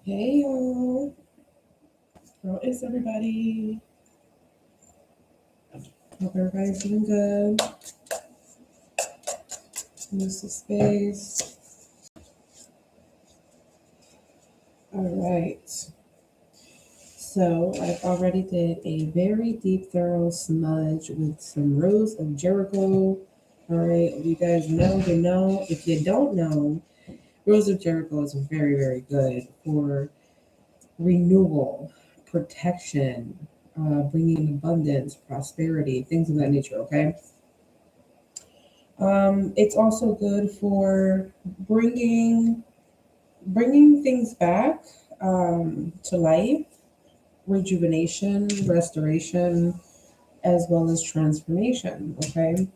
Hey y'all, how is everybody? Hope everybody's doing good. Use the space. All right. So I've already did a very deep, thorough smudge with some Rose of Jericho. All right. If you guys know, you know. If you don't know, Rose of Jericho is very, very good for renewal, protection, bringing abundance, prosperity, things of that nature. Okay. It's also good for bringing things back to life, rejuvenation, restoration, as well as transformation. Okay,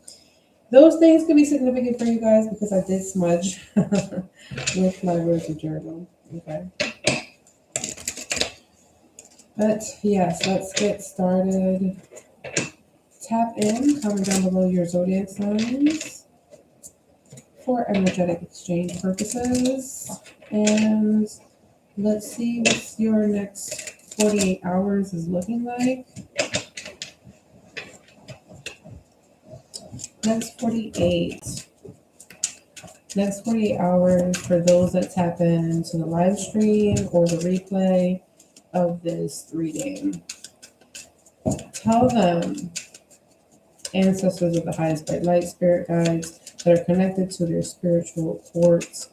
those things could be significant for you guys because I did smudge with my Rose of Jericho. Okay, but yes, let's get started. Tap in, comment down below your zodiac signs for energetic exchange purposes. And let's see what your next 48 hours is looking like. Next 48. Next 48 hours for those that tap into the live stream or the replay of this reading. Tell them, ancestors of the highest bright light, spirit guides that are connected to their spiritual courts,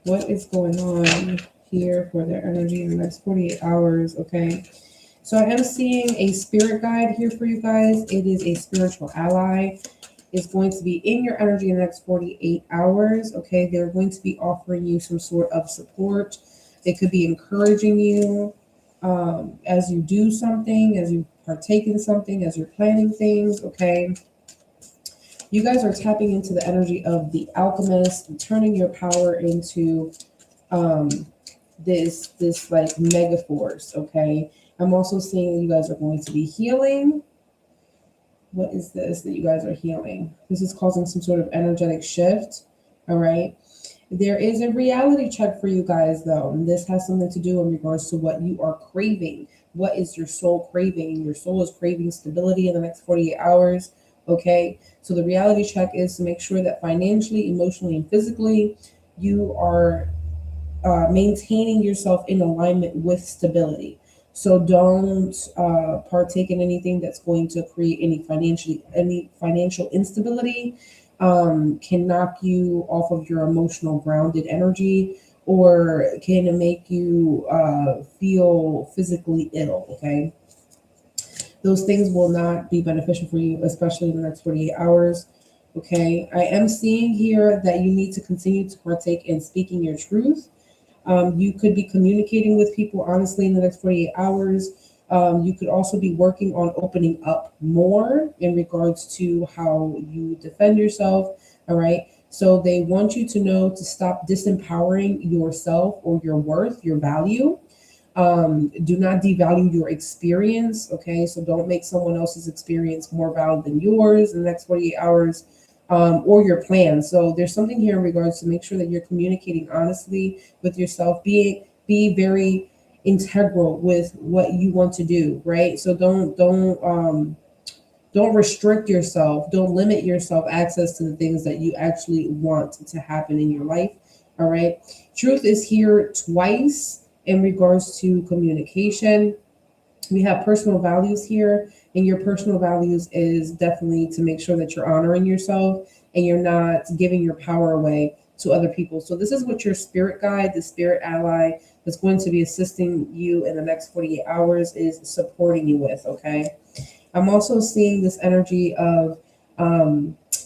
what is going on here for their energy in the next 48 hours. Okay, so I am seeing a spirit guide here for you guys. It is a spiritual ally. It's going to be in your energy in the next 48 hours. Okay, they're going to be offering you some sort of support. They could be encouraging you as you do something, as you partake in something, as you're planning things. Okay, you guys are tapping into the energy of the alchemist, turning your power into this like mega force. Okay, I'm also seeing you guys are going to be healing. What is this that you guys are healing? This is causing some sort of energetic shift. All right, there is a reality check for you guys though, and this has something to do in regards to what you are craving. What is your soul craving? Your soul is craving stability in the next 48 hours. Okay, so the reality check is to make sure that financially, emotionally, and physically you are maintaining yourself in alignment with stability. So don't partake in anything that's going to create any financial instability. Can knock you off of your emotional grounded energy, or can make you feel physically ill. Okay, those things will not be beneficial for you, especially in the next 48 hours. Okay, I am seeing here that you need to continue to partake in speaking your truth. You could be communicating with people honestly in the next 48 hours. You could also be working on opening up more in regards to how you defend yourself. All right. So they want you to know to stop disempowering yourself or your worth, your value. Do not devalue your experience. Okay. So don't make someone else's experience more valuable than yours in the next 48 hours. Or your plan. So there's something here in regards to make sure that you're communicating honestly with yourself. Be very integral with what you want to do, right? So don't restrict yourself. Don't limit yourself access to the things that you actually want to happen in your life. All right. Truth is here twice in regards to communication. We have personal values here, and your personal values is definitely to make sure that you're honoring yourself and you're not giving your power away to other people. So this is what your spirit guide, the spirit ally that's going to be assisting you in the next 48 hours is supporting you with. Okay, I'm also seeing this energy of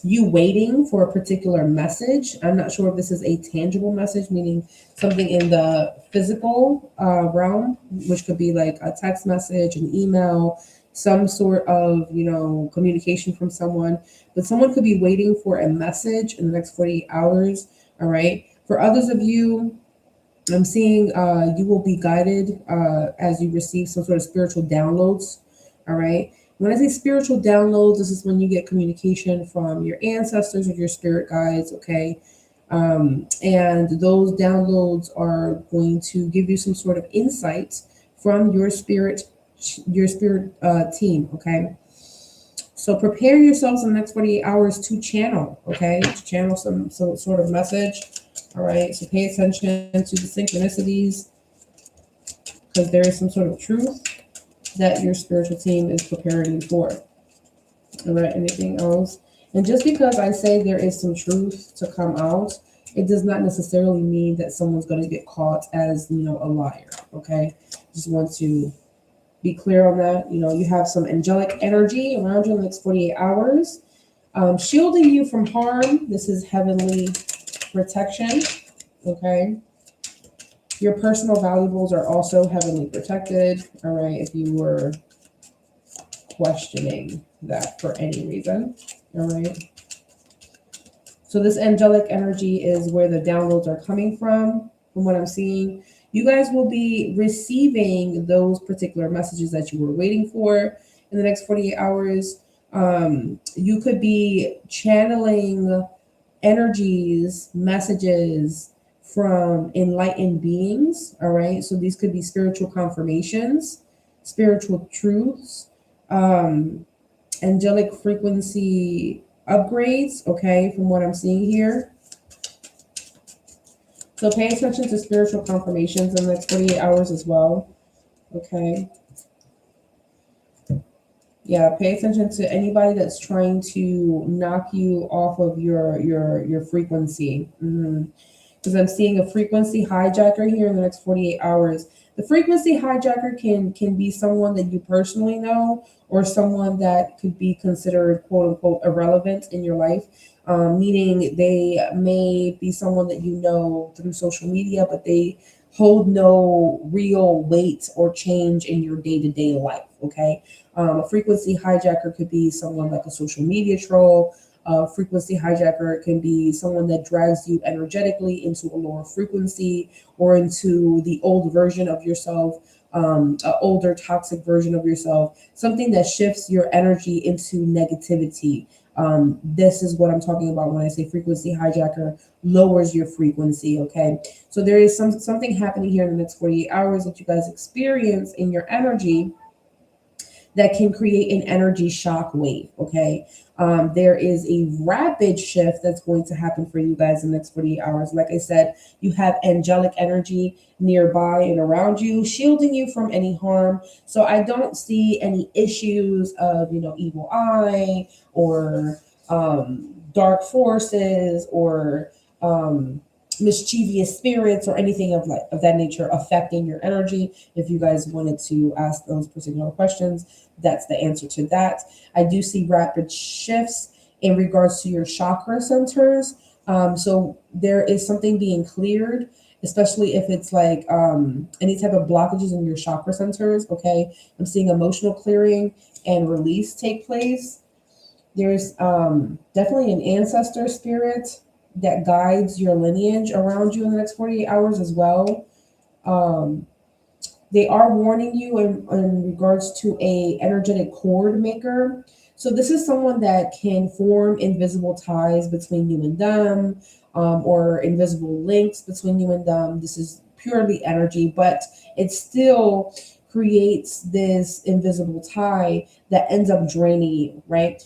you waiting for a particular message. I'm not sure if this is a tangible message, meaning something in the physical realm, which could be like a text message, an email, some sort of, communication from someone. But someone could be waiting for a message in the next 48 hours. All right. For others of you, I'm seeing you will be guided as you receive some sort of spiritual downloads. All right. When I say spiritual downloads, this is when you get communication from your ancestors or your spirit guides. Okay. And those downloads are going to give you some sort of insight from your spirit team. Okay, so prepare yourselves in the next 48 hours to channel. Okay, to channel some sort of message. All right, so pay attention to the synchronicities, because there is some sort of truth that your spiritual team is preparing you for. All right, anything else? And just because I say there is some truth to come out, it does not necessarily mean that someone's going to get caught as, you know, a liar. Okay, just want to be clear on that. You know, you have some angelic energy around you in the next 48 hours, shielding you from harm. This is heavenly protection. Okay, your personal valuables are also heavenly protected. All right, if you were questioning that for any reason. All right, so this angelic energy is where the downloads are coming from what I'm seeing. You guys will be receiving those particular messages that you were waiting for in the next 48 hours. You could be channeling energies, messages from enlightened beings. All right, so these could be spiritual confirmations, spiritual truths, angelic frequency upgrades. Okay, from what I'm seeing here. So pay attention to spiritual confirmations in the next 48 hours as well. Okay. Yeah, pay attention to anybody that's trying to knock you off of your frequency. Because I'm seeing a frequency hijacker here in the next 48 hours. The frequency hijacker can be someone that you personally know, or someone that could be considered quote unquote irrelevant in your life. Meaning they may be someone that you know through social media, but they hold no real weight or change in your day-to-day life. Okay, a frequency hijacker could be someone like a social media troll. A frequency hijacker can be someone that drags you energetically into a lower frequency, or into the old version of yourself, an older toxic version of yourself, something that shifts your energy into negativity. This is what I'm talking about when I say frequency hijacker lowers your frequency. Okay, so there is something happening here in the next 48 hours that you guys experience in your energy that can create an energy shock wave. Okay, there is a rapid shift that's going to happen for you guys in the next 48 hours. Like I said, you have angelic energy nearby and around you, shielding you from any harm. So I don't see any issues of, you know, evil eye, or dark forces, or mischievous spirits, or anything of that nature affecting your energy. If you guys wanted to ask those particular questions, that's the answer to that. I do see rapid shifts in regards to your chakra centers. So there is something being cleared, especially if it's like any type of blockages in your chakra centers. Okay, I'm seeing emotional clearing and release take place. There's definitely an ancestor spirit that guides your lineage around you in the next 48 hours as well. They are warning you in regards to a energetic cord maker. So this is someone that can form invisible ties between you and them, or invisible links between you and them. This is purely energy, but it still creates this invisible tie that ends up draining you, right?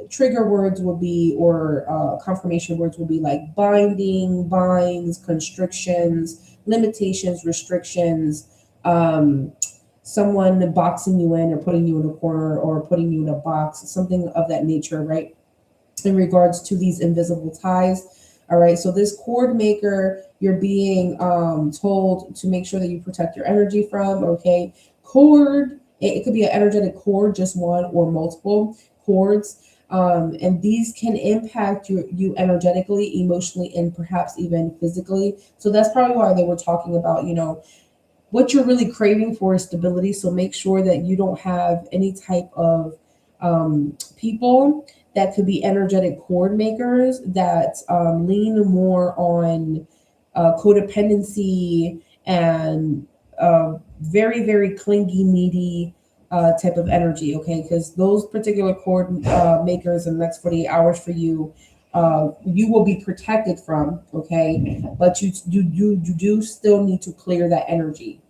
Trigger words will be, or confirmation words will be like binding, binds, constrictions, limitations, restrictions, someone boxing you in, or putting you in a corner, or putting you in a box, something of that nature, right? In regards to these invisible ties. All right, so this cord maker, you're being told to make sure that you protect your energy from. Okay, cord, it could be an energetic cord, just one or multiple cords. And these can impact you energetically, emotionally, and perhaps even physically. So that's probably why they were talking about, you know, what you're really craving for is stability. So make sure that you don't have any type of people that could be energetic cord makers that lean more on codependency and very, very clingy, needy type of energy. Okay, because those particular cord makers in the next 48 hours for you you will be protected from, okay? But you do still need to clear that energy.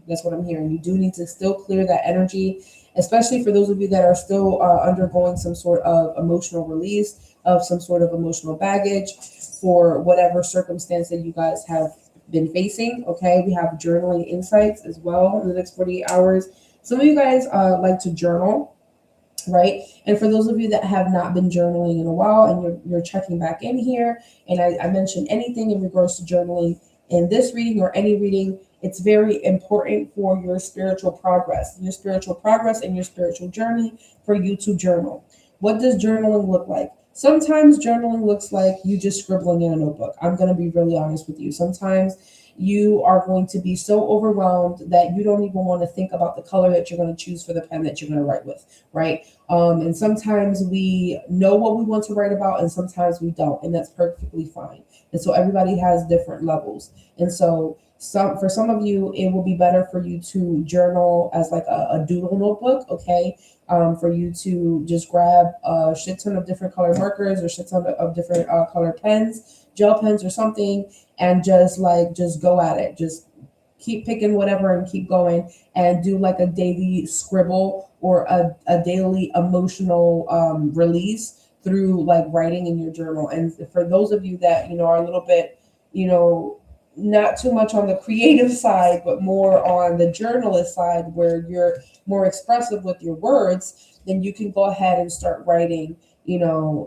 That's what I'm hearing. You do need to still clear that energy, especially for those of you that are still undergoing some sort of emotional release of some sort of emotional baggage for whatever circumstance that you guys have been facing, okay? We have journaling insights as well in the next 48 hours. Some of you guys like to journal, right? And for those of you that have not been journaling in a while and you're checking back in here, and I mentioned anything in regards to journaling in this reading or any reading, it's very important for your spiritual progress and your spiritual journey for you to journal. What does journaling look like? Sometimes journaling looks like you just scribbling in a notebook. I'm going to be really honest with you. Sometimes you are going to be so overwhelmed that you don't even want to think about the color that you're going to choose for the pen that you're going to write with, right? And sometimes we know what we want to write about and sometimes we don't, and that's perfectly fine. And so everybody has different levels. And so for some of you, it will be better for you to journal as like a doodle notebook, okay? For you to just grab a shit ton of different color markers or shit ton of different color pens, gel pens or something, and just go at it. Just keep picking whatever and keep going and do like a daily scribble or a daily emotional release through like writing in your journal. And for those of you that, are a little bit, not too much on the creative side, but more on the journalist side where you're more expressive with your words, then you can go ahead and start writing,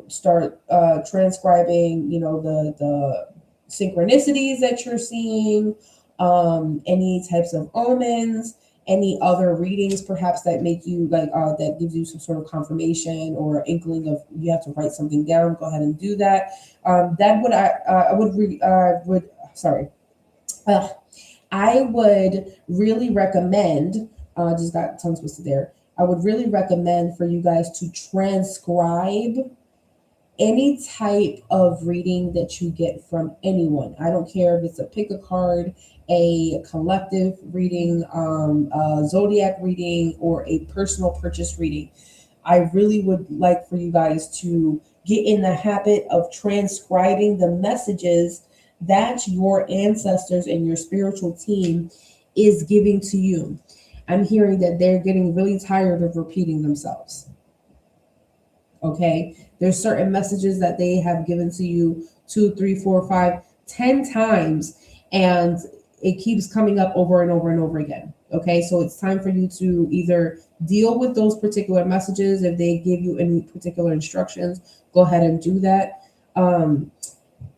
start transcribing, the synchronicities that you're seeing, any types of omens, any other readings perhaps that make you that gives you some sort of confirmation or inkling of you have to write something down. Go ahead and do that. I would really recommend, just got tongue twisted there. I would really recommend for you guys to transcribe any type of reading that you get from anyone. I don't care if it's a pick a card, a collective reading, a zodiac reading, or a personal purchase reading. I really would like for you guys to get in the habit of transcribing the messages that your ancestors and your spiritual team is giving to you. I'm hearing that they're getting really tired of repeating themselves. Okay, there's certain messages that they have given to you 2, 3, 4, 5, 10 times, and it keeps coming up over and over and over again. Okay, so it's time for you to either deal with those particular messages. If they give you any particular instructions, go ahead and do that.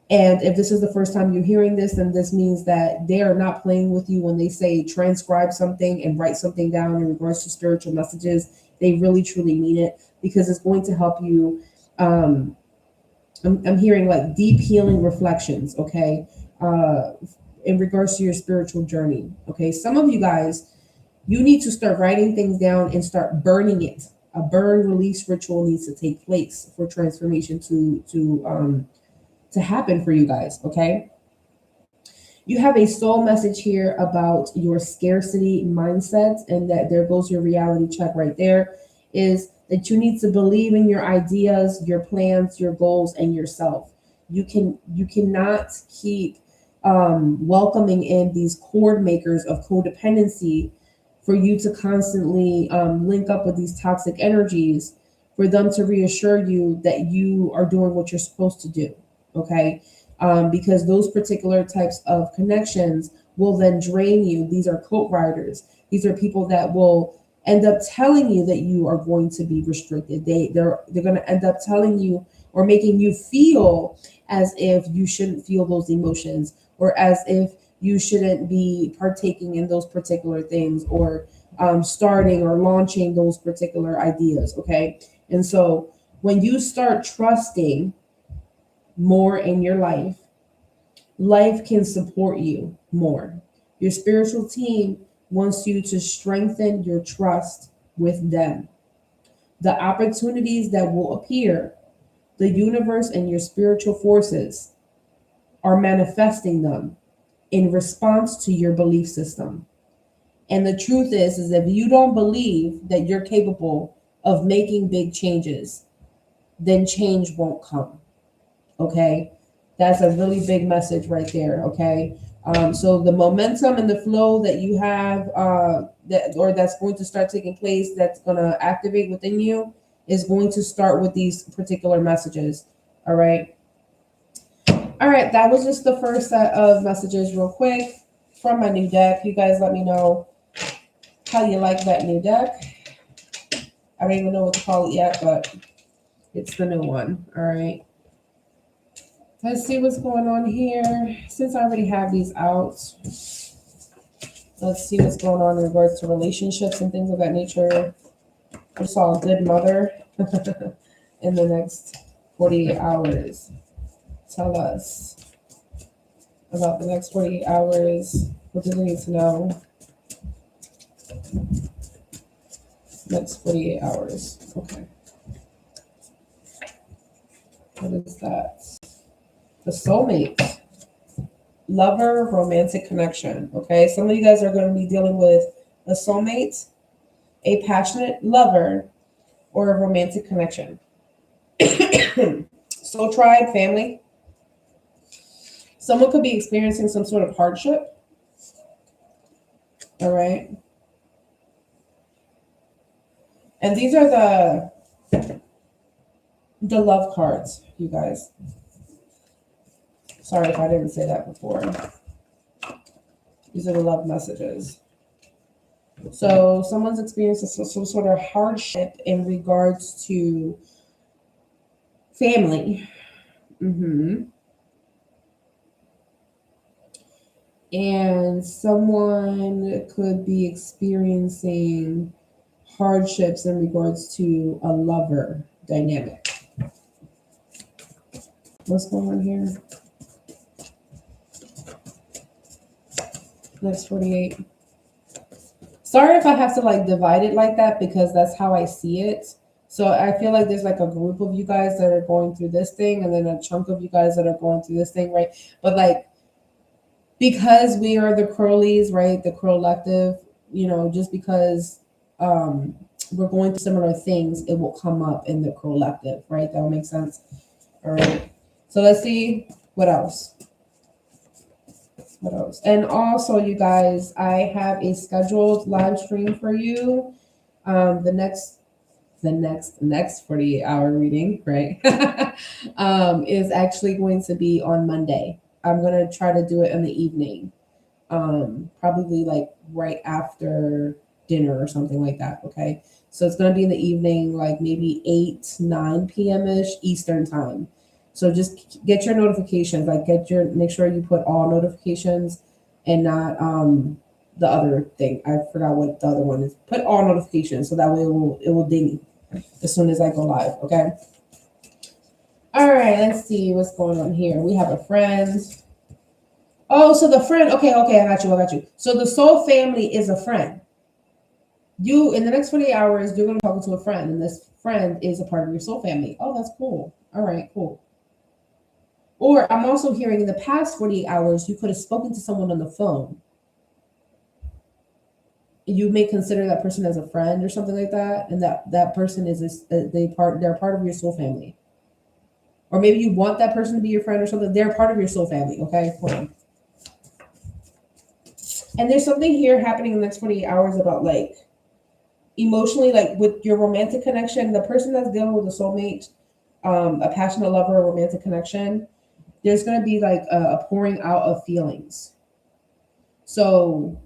And if this is the first time you're hearing this, then this means that they are not playing with you when they say transcribe something and write something down in regards to spiritual messages. They really, truly mean it, because it's going to help you. I'm hearing like deep healing reflections, okay, in regards to your spiritual journey. Okay, some of you guys, you need to start writing things down and start burning it. A burn release ritual needs to take place for transformation to happen for you guys, okay? You have a soul message here about your scarcity mindset, and that there goes your reality check right there, is that you need to believe in your ideas, your plans, your goals, and yourself. You cannot keep welcoming in these cord makers of codependency for you to constantly link up with these toxic energies, for them to reassure you that you are doing what you're supposed to do. Okay, because those particular types of connections will then drain you. These are coat riders. These are people that will end up telling you that you are going to be restricted. They're going to end up telling you or making you feel as if you shouldn't feel those emotions, or as if you shouldn't be partaking in those particular things, or starting or launching those particular ideas. Okay, and so when you start trusting more in your life, life can support you more. Your spiritual team wants you to strengthen your trust with them. The opportunities that will appear, the universe and your spiritual forces are manifesting them in response to your belief system. And the truth is if you don't believe that you're capable of making big changes, then change won't come. Okay, that's a really big message right there. Okay, so the momentum and the flow that you have, that's going to start taking place, that's going to activate within you, is going to start with these particular messages. All right. All right, that was just the first set of messages, real quick, from my new deck. You guys let me know how you like that new deck. I don't even know what to call it yet, but it's the new one. All right. Let's see what's going on here. Since I already have these out, let's see what's going on in regards to relationships and things of that nature. I saw a good mother in the next 48 hours. Tell us about the next 48 hours. What do they need to know? Next 48 hours. Okay. What is that? The soulmate. Lover, romantic connection. Okay. Some of you guys are going to be dealing with a soulmate, a passionate lover, or a romantic connection. Soul tribe, family. Someone could be experiencing some sort of hardship. All right. And these are the love cards, you guys. Sorry if I didn't say that before. These are the love messages. So someone's experiencing some sort of hardship in regards to family. And someone could be experiencing hardships in regards to a lover dynamic. What's going on here? Next 48. Sorry if I have to like divide it like that, because that's how I see it. So I feel like there's like a group of you guys that are going through this thing, and then a chunk of you guys that are going through this thing, right? But like, because we are the Crowleys, right? The Crowlective, you know, just because we're going through similar things, it will come up in the Crowlective, right? That will make sense. All right. So let's see what else. What else? And also, you guys, I have a scheduled live stream for you. The next 48-hour reading, right? Is actually going to be on Monday. I'm going to try to do it in the evening. Probably like right after dinner or something like that. Okay. So it's going to be in the evening, like maybe 9 p.m. ish Eastern time. So just get your notifications, like make sure you put all notifications and not the other thing. I forgot what the other one is. Put all notifications, so that way it will ding as soon as I go live. Okay. All right. Let's see what's going on here. We have a friend. Oh, so the friend. Okay. I got you. So the soul family is a friend. You, in the next 48 hours, you're going to be talking to a friend, and this friend is a part of your soul family. Oh, that's cool. All right, cool. Or I'm also hearing in the past 48 hours, you could have spoken to someone on the phone. You may consider that person as a friend or something like that, and that person is they're part of your soul family. Or maybe you want that person to be your friend or something. They're part of your soul family. Okay, hold on. And there's something here happening in the next 48 hours about like emotionally, like with your romantic connection, the person that's dealing with a soulmate, a passionate lover, a romantic connection. There's going to be like a pouring out of feelings. So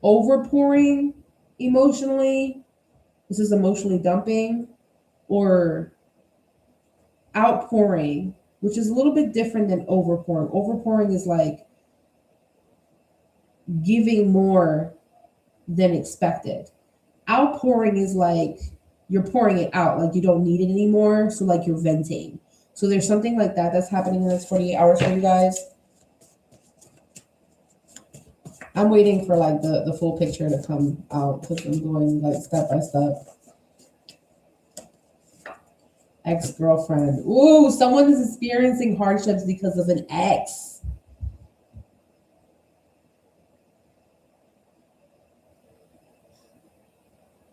overpouring emotionally, this is emotionally dumping, or outpouring, which is a little bit different than overpouring. Overpouring is like giving more than expected. Outpouring is like you're pouring it out, like you don't need it anymore. So like you're venting. So there's something like that that's happening in the next 48 hours for you guys. I'm waiting for like the full picture to come out because I'm going like step by step. Ex-girlfriend. Ooh, someone is experiencing hardships because of an ex.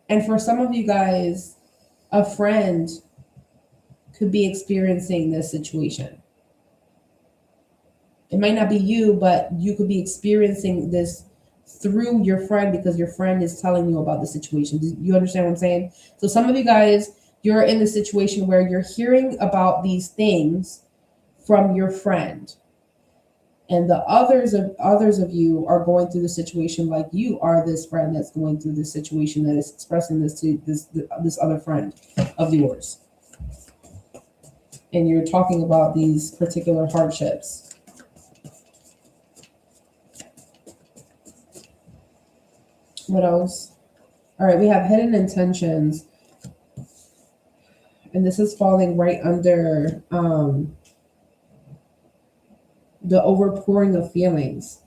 And for some of you guys, a friend could be experiencing this situation. It might not be you, but you could be experiencing this through your friend because your friend is telling you about the situation. Do you understand what I'm saying? So some of you guys, you're in the situation where you're hearing about these things from your friend. And the others of you are going through the situation like you are this friend that's going through this situation that is expressing this to this other friend of yours. And you're talking about these particular hardships. What else? All right, we have hidden intentions. And this is falling right under the overpouring of feelings.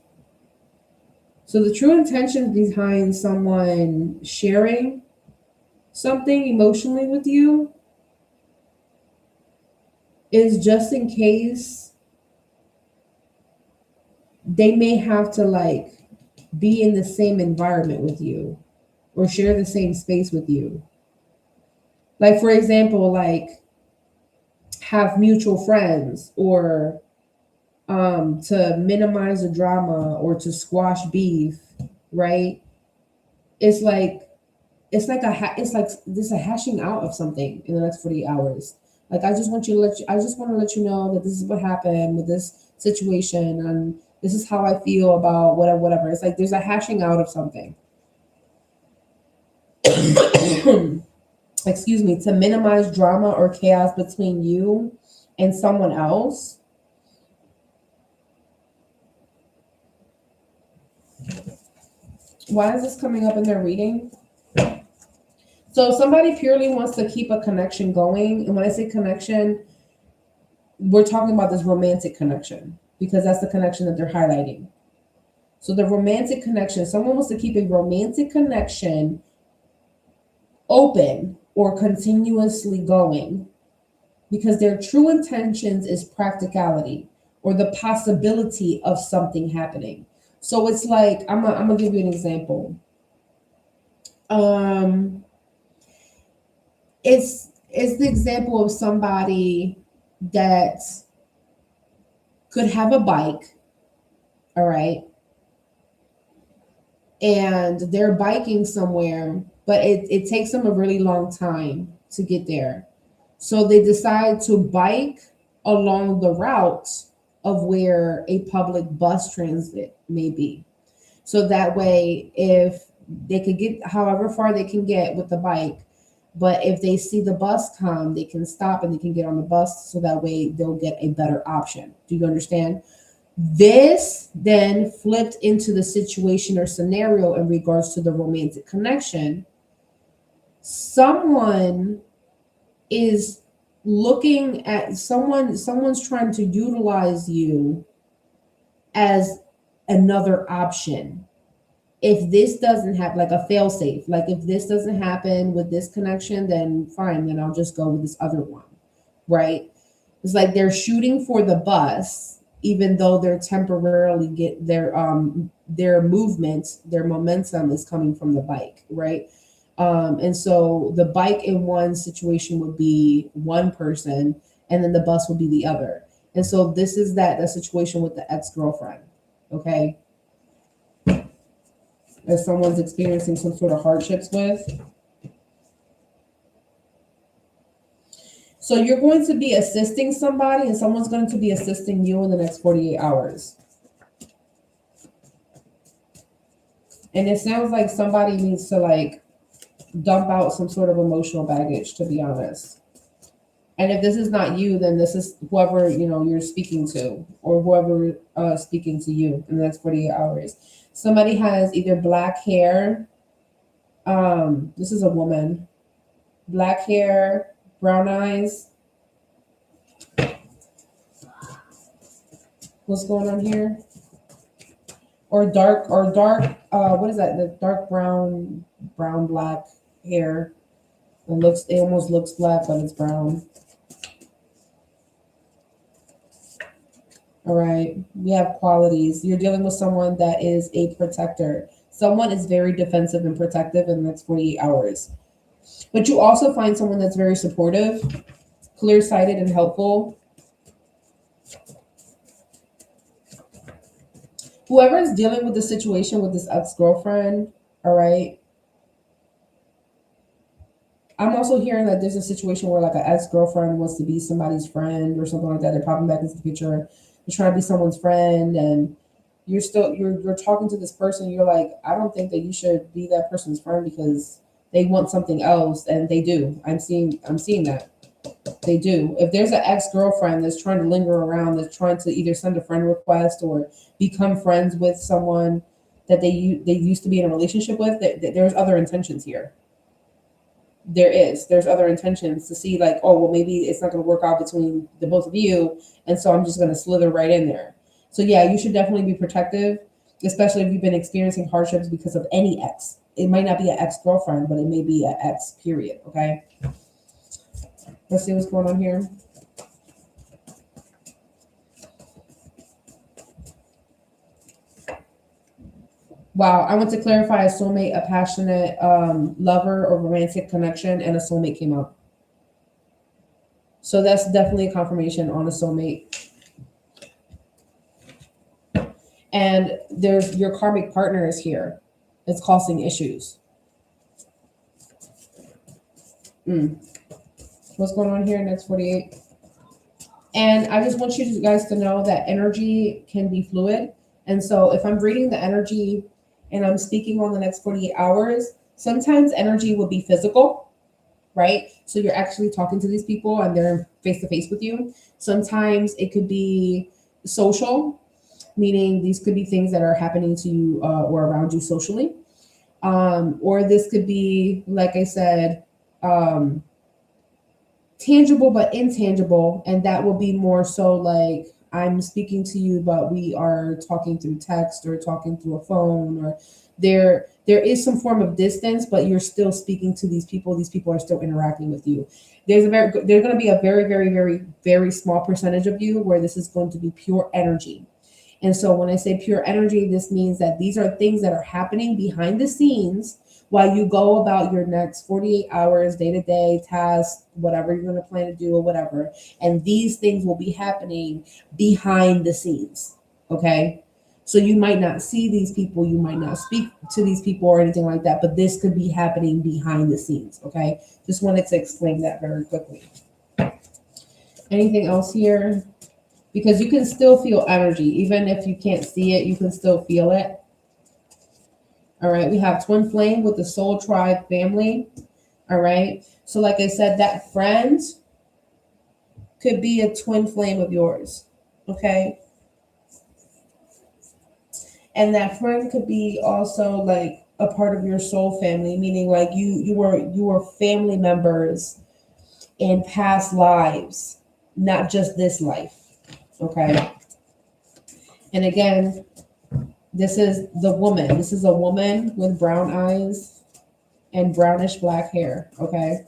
So the true intention behind someone sharing something emotionally with you is just in case they may have to like be in the same environment with you or share the same space with you. Like, for example, like have mutual friends, or to minimize the drama or to squash beef, right? It's like it's like this a hashing out of something in the next 48 hours. Like I just want to let you know that this is what happened with this situation, and this is how I feel about whatever. It's like there's a hashing out of something. Excuse me, to minimize drama or chaos between you and someone else. Why is this coming up in their reading? So somebody purely wants to keep a connection going. And when I say connection, we're talking about this romantic connection because that's the connection that they're highlighting. So the romantic connection, someone wants to keep a romantic connection open or continuously going because their true intentions is practicality or the possibility of something happening. So it's like, I'm gonna give you an example. It's the example of somebody that could have a bike, all right, and they're biking somewhere, but it takes them a really long time to get there. So they decide to bike along the route of where a public bus transit may be. So that way, if they could get however far they can get with the bike, but if they see the bus come, they can stop and they can get on the bus so that way they'll get a better option. Do you understand? This then flipped into the situation or scenario in regards to the romantic connection. Someone is looking at someone's trying to utilize you as another option. If this doesn't happen, like a fail safe, like if this doesn't happen with this connection, then fine, then I'll just go with this other one, right? It's like they're shooting for the bus, even though they're temporarily get their movement, their momentum is coming from the bike, right? And so the bike in one situation would be one person, and then the bus would be the other. And so this is that situation with the ex-girlfriend, okay? That someone's experiencing some sort of hardships with. So you're going to be assisting somebody and someone's going to be assisting you in the next 48 hours. And it sounds like somebody needs to like dump out some sort of emotional baggage, to be honest. And if this is not you, then this is whoever, you know, you're speaking to, or whoever speaking to you in the next 48 hours. Somebody has either black hair. This is a woman. Black hair, brown eyes. What's going on here? Or dark, what is that? The dark brown, black hair. It almost looks black, but it's brown. All right, we have qualities. You're dealing with someone that is a protector. Someone is very defensive and protective in the next 48 hours. But you also find someone that's very supportive, clear-sighted, and helpful. Whoever is dealing with the situation with this ex-girlfriend, all right, I'm also hearing that there's a situation where like an ex-girlfriend wants to be somebody's friend or something like that. They're popping back into the picture. You're trying to be someone's friend, and you're talking to this person. You're like, I don't think that you should be that person's friend because they want something else, and they do. I'm seeing that they do. If there's an ex-girlfriend that's trying to linger around, that's trying to either send a friend request or become friends with someone that they used to be in a relationship with, there's other intentions here. There's other intentions to see like, oh well, maybe it's not going to work out between the both of you, and so I'm just going to slither right in there. So yeah, you should definitely be protective, especially if you've been experiencing hardships because of any ex. It might not be an ex-girlfriend, but it may be an ex, period. Okay, let's see what's going on here. Wow, I want to clarify a soulmate, a passionate lover or romantic connection, and a soulmate came up. So that's definitely a confirmation on a soulmate. And there's your karmic partner is here. It's causing issues. What's going on here? Next 48. And I just want you guys to know that energy can be fluid. And so if I'm reading the energy and I'm speaking on the next 48 hours, sometimes energy will be physical, right? So you're actually talking to these people and they're face to face with you. Sometimes it could be social, meaning these could be things that are happening to you or around you socially. Or this could be, like I said, tangible but intangible, and that will be more so like I'm speaking to you but we are talking through text or talking through a phone, or there is some form of distance but you're still speaking to these people are still interacting with you. There's going to be a very very very very small percentage of you where this is going to be pure energy. And so when I say pure energy, this means that these are things that are happening behind the scenes while you go about your next 48 hours, day to day tasks, whatever you're going to plan to do or whatever. And these things will be happening behind the scenes. Okay. So you might not see these people, you might not speak to these people or anything like that, but this could be happening behind the scenes. Okay. Just wanted to explain that very quickly. Anything else here? Because you can still feel energy. Even if you can't see it, you can still feel it. All right, we have twin flame with the soul tribe family. All right, so like I said, that friend could be a twin flame of yours. Okay, and that friend could be also like a part of your soul family, meaning like you were family members in past lives, not just this life. Okay, and again, this is the woman. This is a woman with brown eyes and brownish black hair. Okay,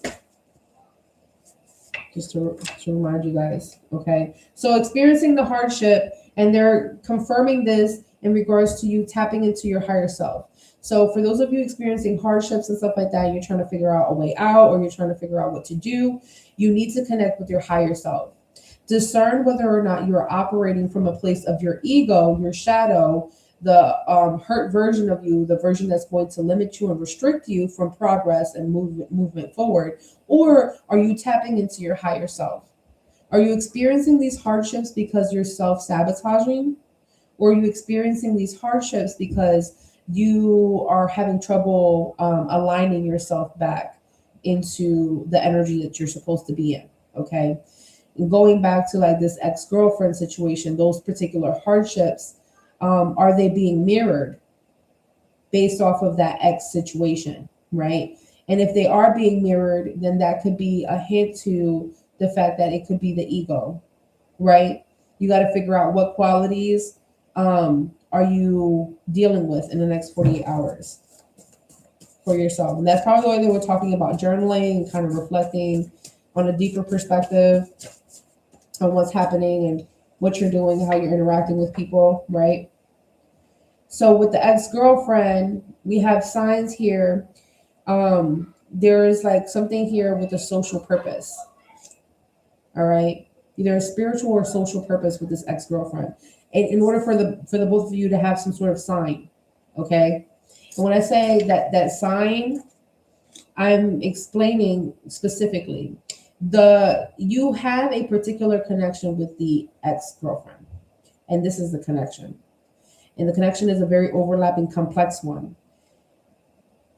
just to remind you guys. Okay, so experiencing the hardship, and they're confirming this in regards to you tapping into your higher self. So for those of you experiencing hardships and stuff like that, you're trying to figure out a way out, or you're trying to figure out what to do, you need to connect with your higher self. Discern whether or not you're operating from a place of your ego, your shadow, the hurt version of you, the version that's going to limit you and restrict you from progress and movement forward, or are you tapping into your higher self? Are you experiencing these hardships because you're self-sabotaging, or are you experiencing these hardships because you are having trouble aligning yourself back into the energy that you're supposed to be in? Okay, and going back to like this ex-girlfriend situation, those particular hardships, are they being mirrored based off of that ex situation, right? And if they are being mirrored, then that could be a hint to the fact that it could be the ego, right? You got to figure out what qualities are you dealing with in the next 48 hours for yourself. And that's probably why they were talking about journaling and kind of reflecting on a deeper perspective on what's happening and what you're doing, how you're interacting with people, right? So with the ex-girlfriend, we have signs here. There is like something here with a social purpose. All right. Either a spiritual or social purpose with this ex-girlfriend. in order for the both of you to have some sort of sign, okay? And when I say that sign, I'm explaining specifically you have a particular connection with the ex-girlfriend, and this is the connection. And the connection is a very overlapping, complex one.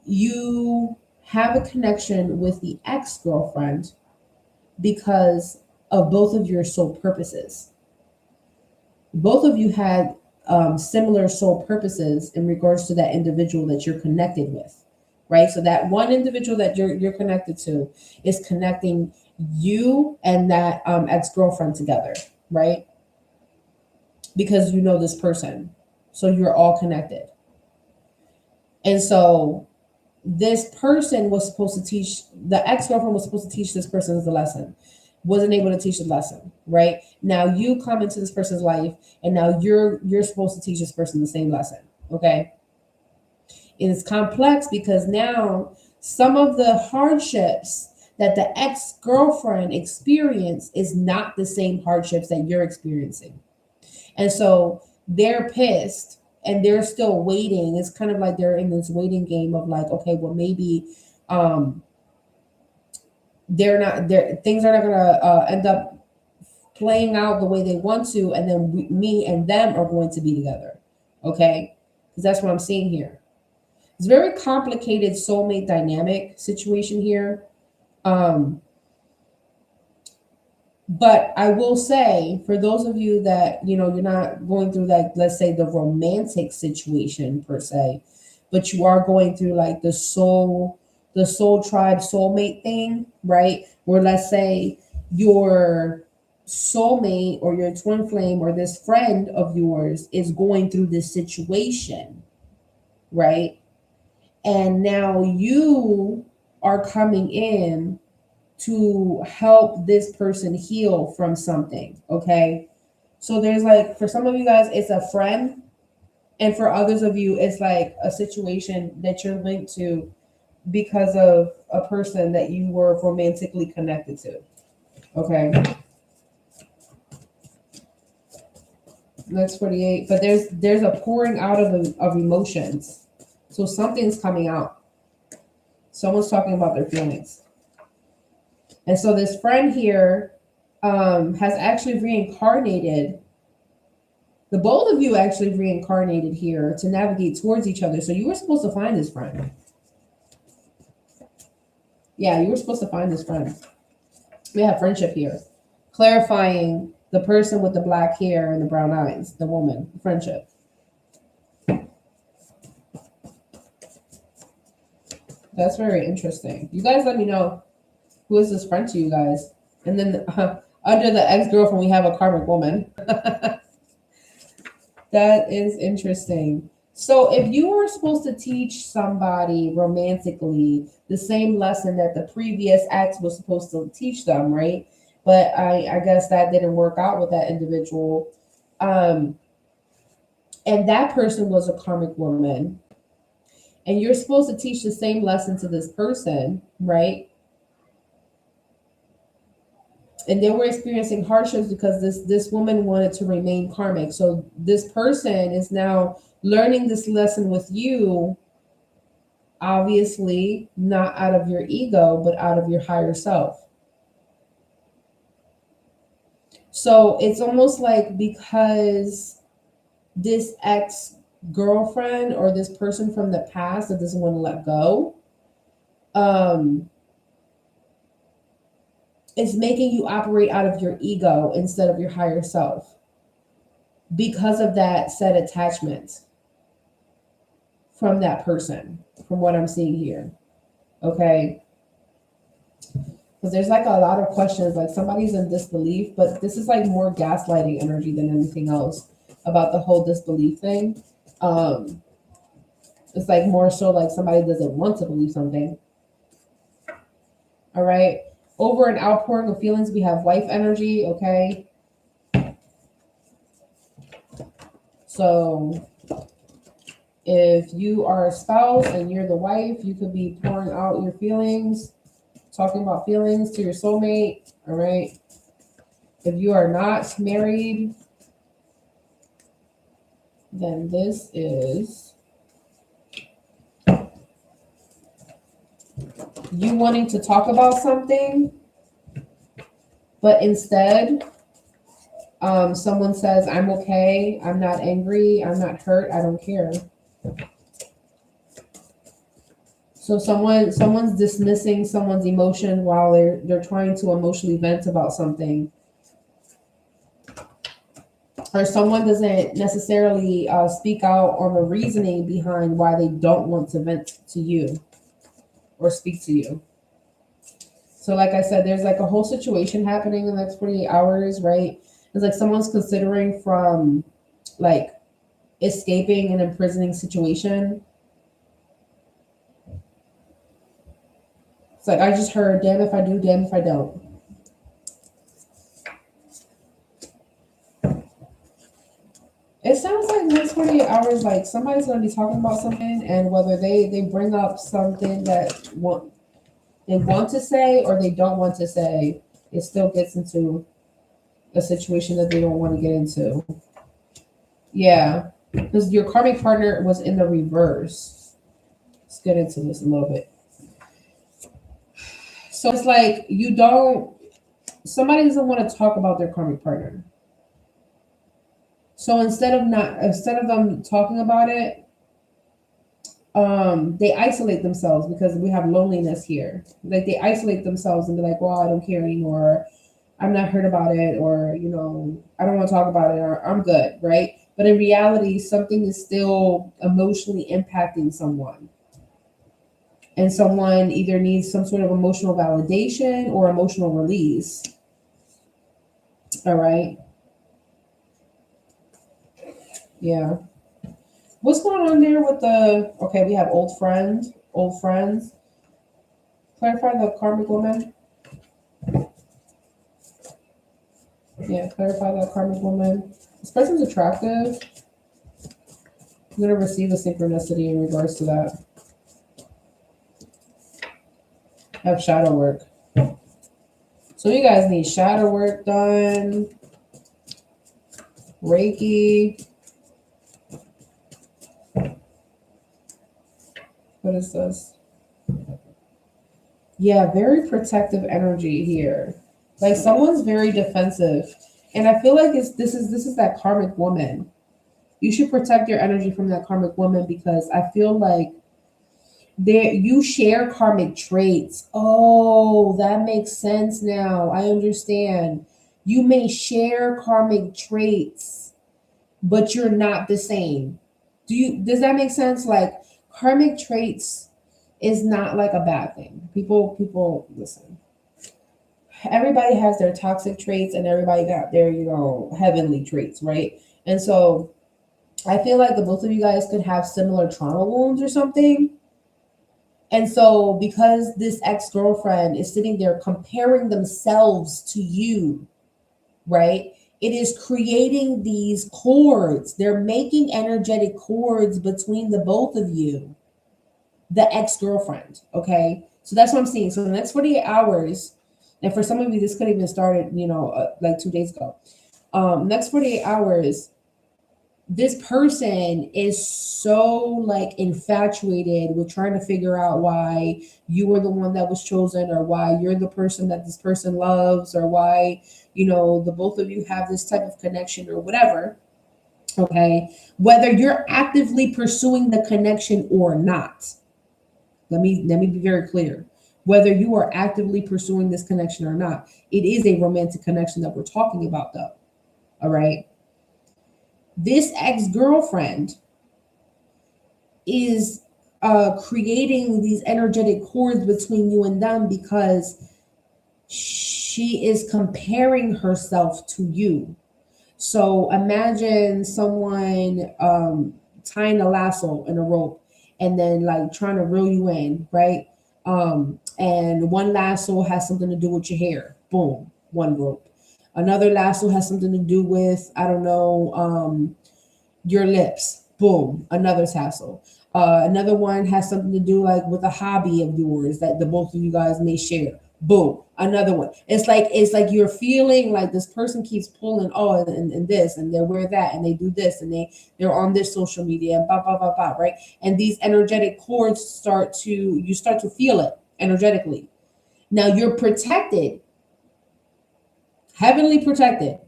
You have a connection with the ex-girlfriend because of both of your soul purposes. Both of you had similar soul purposes in regards to that individual that you're connected with, right? So that one individual that you're connected to is connecting you and that ex-girlfriend together, right? Because you know this person. So you're all connected. And so this person was supposed to teach, the ex-girlfriend was supposed to teach this person the lesson, wasn't able to teach the lesson, right? Now you come into this person's life and now you're supposed to teach this person the same lesson, okay? And it's complex because now some of the hardships that the ex-girlfriend experienced is not the same hardships that you're experiencing. And so they're pissed and they're still waiting. It's kind of like they're in this waiting game of like, okay, well, maybe things are not gonna end up playing out the way they want to, and then me and them are going to be together, okay? Because that's what I'm seeing here. It's a very complicated soulmate dynamic situation here. But I will say, for those of you that, you know, you're not going through like, let's say the romantic situation per se, but you are going through like the soul tribe soulmate thing, right? Where let's say your soulmate or your twin flame or this friend of yours is going through this situation, right? And now you are coming in to help this person heal from something, okay? So there's like, for some of you guys, it's a friend. And for others of you, it's like a situation that you're linked to because of a person that you were romantically connected to, okay? Next 48. But there's a pouring out of emotions. So something's coming out. Someone's talking about their feelings. And so this friend here has actually reincarnated. The both of you actually reincarnated here to navigate towards each other. So you were supposed to find this friend. Yeah, you were supposed to find this friend. We have friendship here. Clarifying the person with the black hair and the brown eyes, the woman, friendship. That's very interesting. You guys let me know. Who is this friend to you guys? And then under the ex-girlfriend, we have a karmic woman. That is interesting. So if you were supposed to teach somebody romantically the same lesson that the previous ex was supposed to teach them, right? But I guess that didn't work out with that individual. And that person was a karmic woman. And you're supposed to teach the same lesson to this person, right? And they were experiencing hardships because this woman wanted to remain karmic. So this person is now learning this lesson with you, obviously not out of your ego, but out of your higher self. So it's almost like because this ex-girlfriend or this person from the past that doesn't want to let go, it's making you operate out of your ego instead of your higher self because of that said attachment from that person, from what I'm seeing here. Okay. Because there's like a lot of questions, like somebody's in disbelief, but this is like more gaslighting energy than anything else about the whole disbelief thing. It's like more so like somebody doesn't want to believe something. All right. Over an outpouring of feelings, we have wife energy, okay? So if you are a spouse and you're the wife, you could be pouring out your feelings, talking about feelings to your soulmate, all right? If you are not married, Then this is you wanting to talk about something, but instead someone says, I'm okay, I'm not angry, I'm not hurt, I don't care. So someone's dismissing someone's emotion while they're trying to emotionally vent about something. Or someone doesn't necessarily speak out on the reasoning behind why they don't want to vent to you or speak to you. So like I said, there's like a whole situation happening in the next 48 hours, right? It's like someone's considering from like escaping an imprisoning situation. It's like, I just heard, damn if I do, damn if I don't. It sounds like next 48 hours, like somebody's going to be talking about something, and whether they bring up something that they want to say or they don't want to say, it still gets into a situation that they don't want to get into. Yeah, because your karmic partner was in the reverse. Let's get into this a little bit. So it's like somebody doesn't want to talk about their karmic partner. So instead of them talking about it, they isolate themselves because we have loneliness here. Like they isolate themselves and be like, well, I don't care anymore. I'm not hurt about it, or, you know, I don't want to talk about it, or I'm good, right? But in reality, something is still emotionally impacting someone. And someone either needs some sort of emotional validation or emotional release. All right. Yeah. What's going on there with okay, we have old friends. Clarify the karmic woman. Yeah, clarify that karmic woman. This person's attractive. I'm going to receive a synchronicity in regards to that. Have shadow work. So you guys need shadow work done. Reiki. What is this? Yeah, very protective energy here. Like someone's very defensive. And I feel like this is that karmic woman. You should protect your energy from that karmic woman because I feel like you share karmic traits. Oh, that makes sense now. I understand. You may share karmic traits, but you're not the same. Does that make sense? Like karmic traits is not like a bad thing. People listen. Everybody has their toxic traits and everybody got their, heavenly traits, right? And so I feel like the both of you guys could have similar trauma wounds or something. And so because this ex-girlfriend is sitting there comparing themselves to you, right? It is creating these cords. They're making energetic cords between the both of you, the ex-girlfriend, okay? So that's what I'm seeing. So the next 48 hours, and for some of you, this could have even started, like 2 days ago. Next 48 hours, this person is so like infatuated with trying to figure out why you were the one that was chosen, or why you're the person that this person loves, or why, the both of you have this type of connection or whatever. Okay. Whether you're actively pursuing the connection or not. Let me be very clear. Whether you are actively pursuing this connection or not, it is a romantic connection that we're talking about though. All right. This ex-girlfriend is creating these energetic cords between you and them because she is comparing herself to you. So imagine someone tying a lasso and a rope and then like trying to reel you in, right? And one lasso has something to do with your hair. Boom, one rope. Another lasso has something to do with, I don't know, your lips. Boom, another tassel. Another one has something to do like with a hobby of yours that the both of you guys may share. Boom, another one. It's like you're feeling like this person keeps pulling, oh, and this, and they wear that, and they do this, and they're on this social media, and blah blah blah blah, right? And these energetic cords you start to feel it energetically. Now you're protected, heavenly protected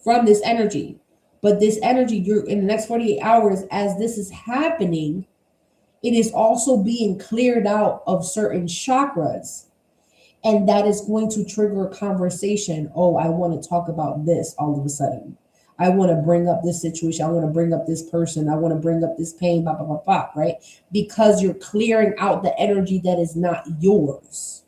from this energy. But this energy, you're in the next 48 hours, as this is happening, it is also being cleared out of certain chakras. And that is going to trigger a conversation. Oh, I want to talk about this all of a sudden. I want to bring up this situation. I want to bring up this person. I want to bring up this pain, blah, blah, blah, blah, right? Because you're clearing out the energy that is not yours.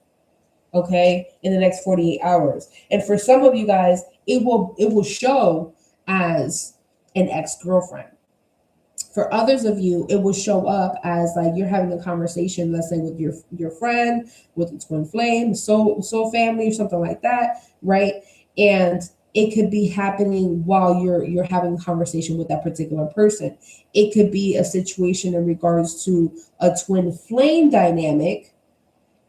Okay, in the next 48 hours. And for some of you guys, it will show as an ex-girlfriend. For others of you, it will show up as like you're having a conversation, let's say with your friend, with a twin flame, soul family, or something like that, right? And it could be happening while you're having a conversation with that particular person. It could be a situation in regards to a twin flame dynamic,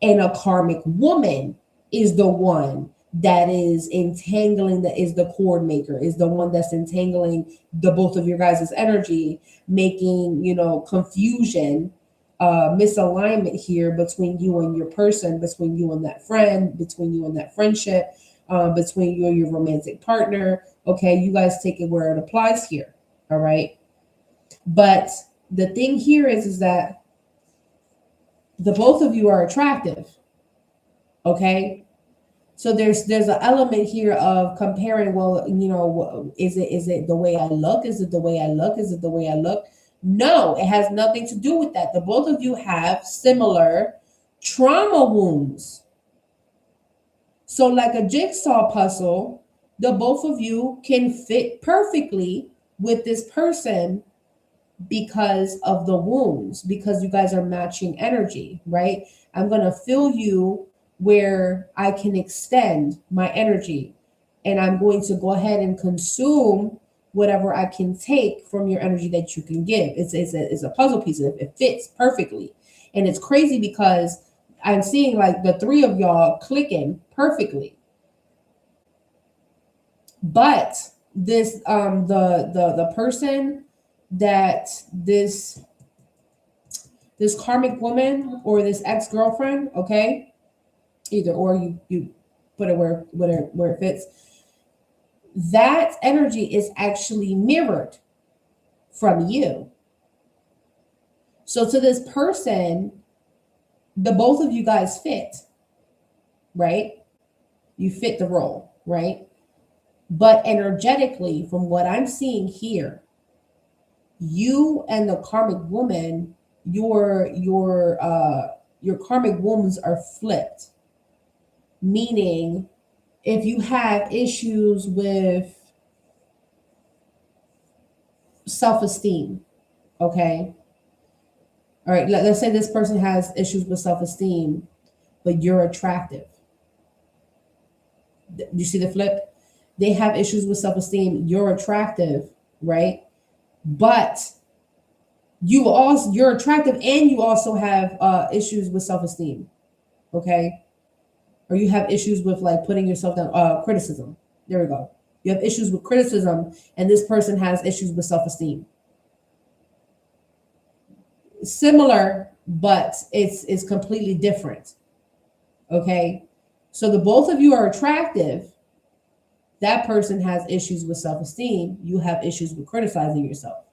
and a karmic woman is the one that is entangling, that is the cord maker, is the one that's entangling the both of your guys' energy, making, confusion, misalignment here between you and your person, between you and that friend, between you and that friendship, between you and your romantic partner. Okay, you guys take it where it applies here. All right. But the thing here is that the both of you are attractive. Okay. So there's an element here of comparing. Well, is it the way I look? Is it the way I look? Is it the way I look? No, it has nothing to do with that. The both of you have similar trauma wounds. So like a jigsaw puzzle, the both of you can fit perfectly with this person because of the wounds, because you guys are matching energy, right? I'm going to fill you where I can extend my energy, and I'm going to go ahead and consume whatever I can take from your energy that you can give. It's a puzzle piece. It fits perfectly. And it's crazy because I'm seeing like the three of y'all clicking perfectly. But this the person that this karmic woman or this ex-girlfriend, okay, either or, you put it where it fits, that energy is actually mirrored from you. So to this person, the both of you guys fit, right? You fit the role, right? But energetically, from what I'm seeing here, you and the karmic woman, your karmic wounds are flipped. Meaning, if you have issues with self-esteem, okay? All right, let's say this person has issues with self-esteem, but you're attractive. You see the flip? They have issues with self-esteem, you're attractive, right? But you're attractive and you also have issues with self-esteem, okay? Or you have issues with like putting yourself down, criticism. There we go. You have issues with criticism, and this person has issues with self-esteem. Similar, but it's completely different. Okay. So the both of you are attractive. That person has issues with self-esteem. You have issues with criticizing yourself.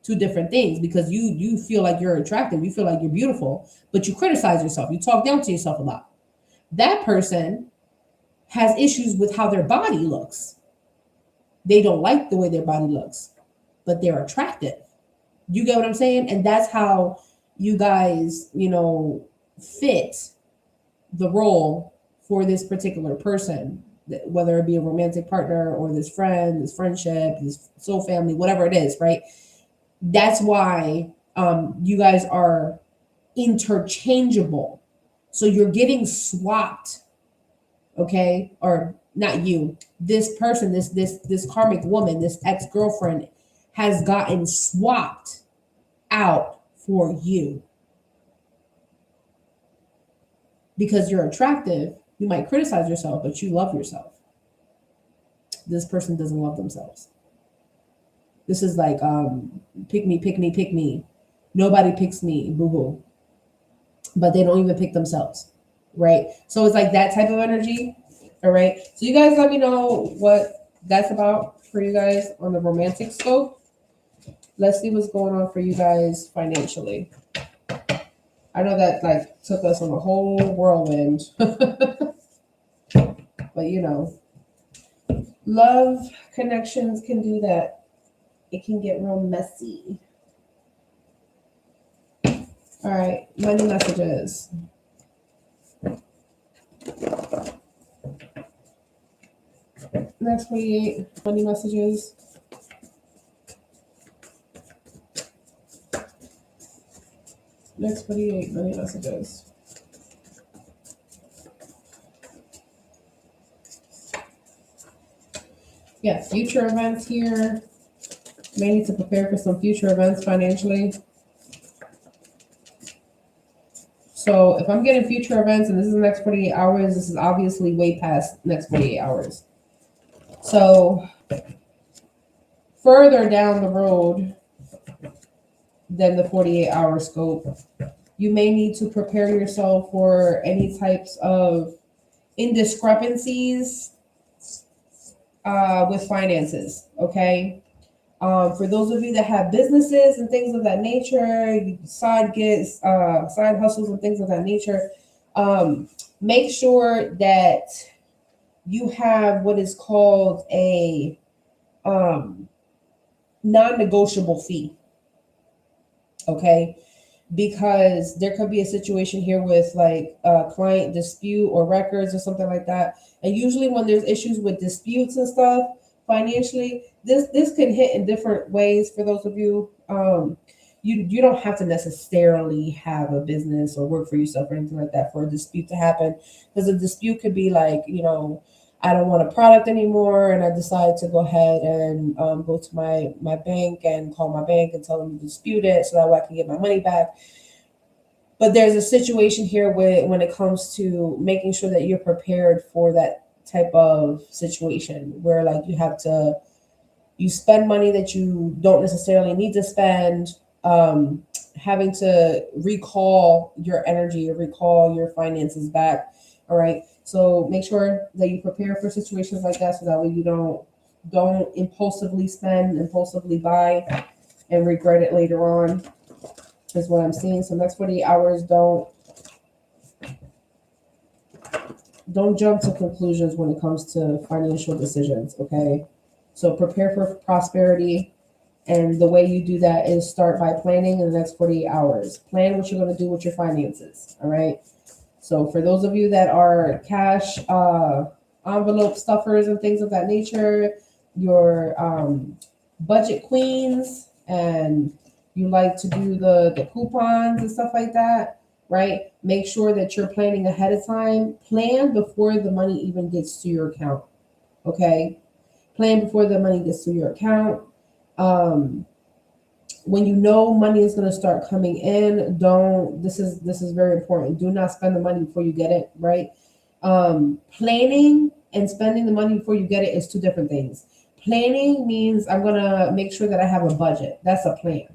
Two different things, because you feel like you're attractive, you feel like you're beautiful, but you criticize yourself. You talk down to yourself a lot. That person has issues with how their body looks. They don't like the way their body looks, but they're attractive. You get what I'm saying? And that's how you guys, fit the role for this particular person, whether it be a romantic partner or this friend, this friendship, this soul family, whatever it is, right? That's why you guys are interchangeable. So you're getting swapped, okay? Or not you. This person, this karmic woman, this ex-girlfriend has gotten swapped out for you. because you're attractive, you might criticize yourself, but you love yourself. This person doesn't love themselves. This is like, pick me, pick me, pick me. Nobody picks me, boo-hoo. But they don't even pick themselves, right? So it's like that type of energy, all right? So you guys let me know what that's about for you guys on the romantic scope. Let's see what's going on for you guys financially. I know that like took us on a whole whirlwind, but you know, love connections can do that. It can get real messy. All right, money messages. Next 48 money messages. Next 48 money messages. Yeah, future events here. May need to prepare for some future events financially. So if I'm getting future events and this is the next 48 hours, this is obviously way past next 48 hours. So further down the road than the 48-hour scope, you may need to prepare yourself for any types of indiscrepancies with finances, okay? For those of you that have businesses and things of that nature, side gigs, side hustles and things of that nature, make sure that you have what is called a non-negotiable fee, okay? Because there could be a situation here with like a client dispute or records or something like that. And usually when there's issues with disputes and stuff financially, this can hit in different ways for those of you. You don't have to necessarily have a business or work for yourself or anything like that for a dispute to happen. Because a dispute could be like, you know, I don't want a product anymore, and I decide to go ahead and go to my bank and call my bank and tell them to dispute it so that way I can get my money back. But there's a situation here when it comes to making sure that you're prepared for that type of situation where like you spend money that you don't necessarily need to spend, having to recall your energy or recall your finances back. All right. So make sure that you prepare for situations like that so that way you don't impulsively spend, impulsively buy, and regret it later on, is what I'm seeing. So next 48 hours, don't jump to conclusions when it comes to financial decisions, okay? So prepare for prosperity, and the way you do that is start by planning in the next 48 hours. Plan what you're going to do with your finances, all right? So for those of you that are cash envelope stuffers and things of that nature, your budget queens, and you like to do the coupons and stuff like that, right? Make sure that you're planning ahead of time. Plan before the money even gets to your account, okay? Plan before the money gets to your account. When you know money is going to start coming in, this is very important. Do not spend the money before you get it, right? Planning and spending the money before you get it is two different things. Planning means I'm going to make sure that I have a budget. That's a plan,